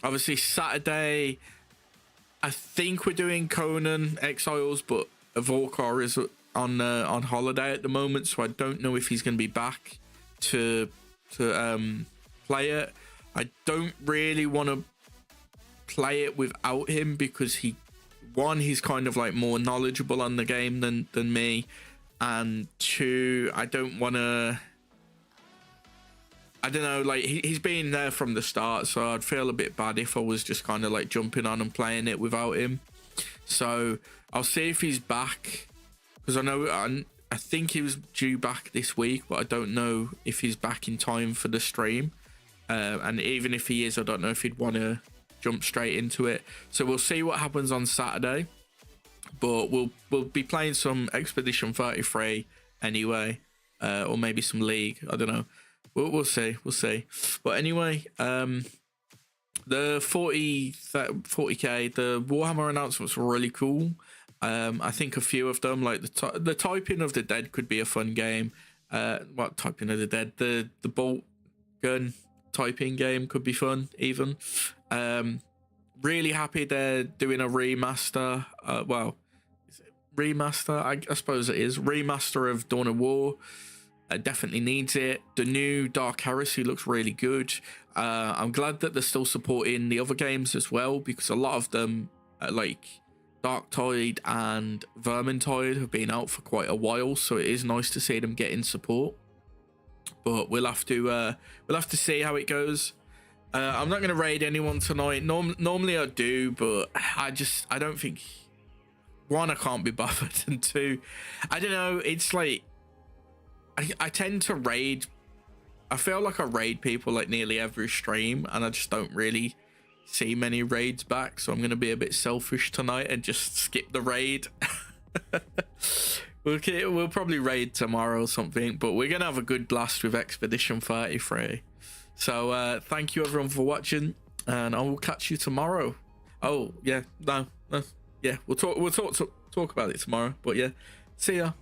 Obviously, Saturday, I think we're doing Conan Exiles, but Volkar is on holiday at the moment, so I don't know if he's going to be back to play it. I don't really want to play it without him because he's kind of like more knowledgeable on the game than me, and 2, I don't want to... I don't know, like he's been there from the start, so I'd feel a bit bad if I was just kind of like jumping on and playing it without him. So I'll see if he's back, because I think he was due back this week, but I don't know if he's back in time for the stream. And even if he is, I don't know if he'd want to jump straight into it. So we'll see what happens on Saturday, but we'll be playing some Expedition 33 anyway, or maybe some League. I don't know. We'll see. But anyway, the 40k, the Warhammer announcements were really cool. I think a few of them, like the Typing of the Dead, could be a fun game. What Typing of the Dead? The bolt gun typing game could be fun. Even really happy they're doing a remaster. Well, is it remaster? I suppose it is remaster of Dawn of War. Definitely needs it. The new Dark Heresy looks really good. I'm glad that they're still supporting the other games as well, because a lot of them, like Darktide and Vermintide, have been out for quite a while, so it is nice to see them getting support. But we'll have to see how it goes. I'm not going to raid anyone tonight. Normally I do, but I don't think, 1, I can't be bothered, and 2, I don't know, it's like I tend to raid. I feel like I raid people like nearly every stream, and I just don't really see many raids back, so I'm going to be a bit selfish tonight and just skip the raid. We'll probably raid tomorrow or something, but we're going to have a good blast with Expedition 33. So thank you everyone for watching, and I will catch you tomorrow. Oh yeah, no, yeah, we'll talk about it tomorrow, but yeah, see ya.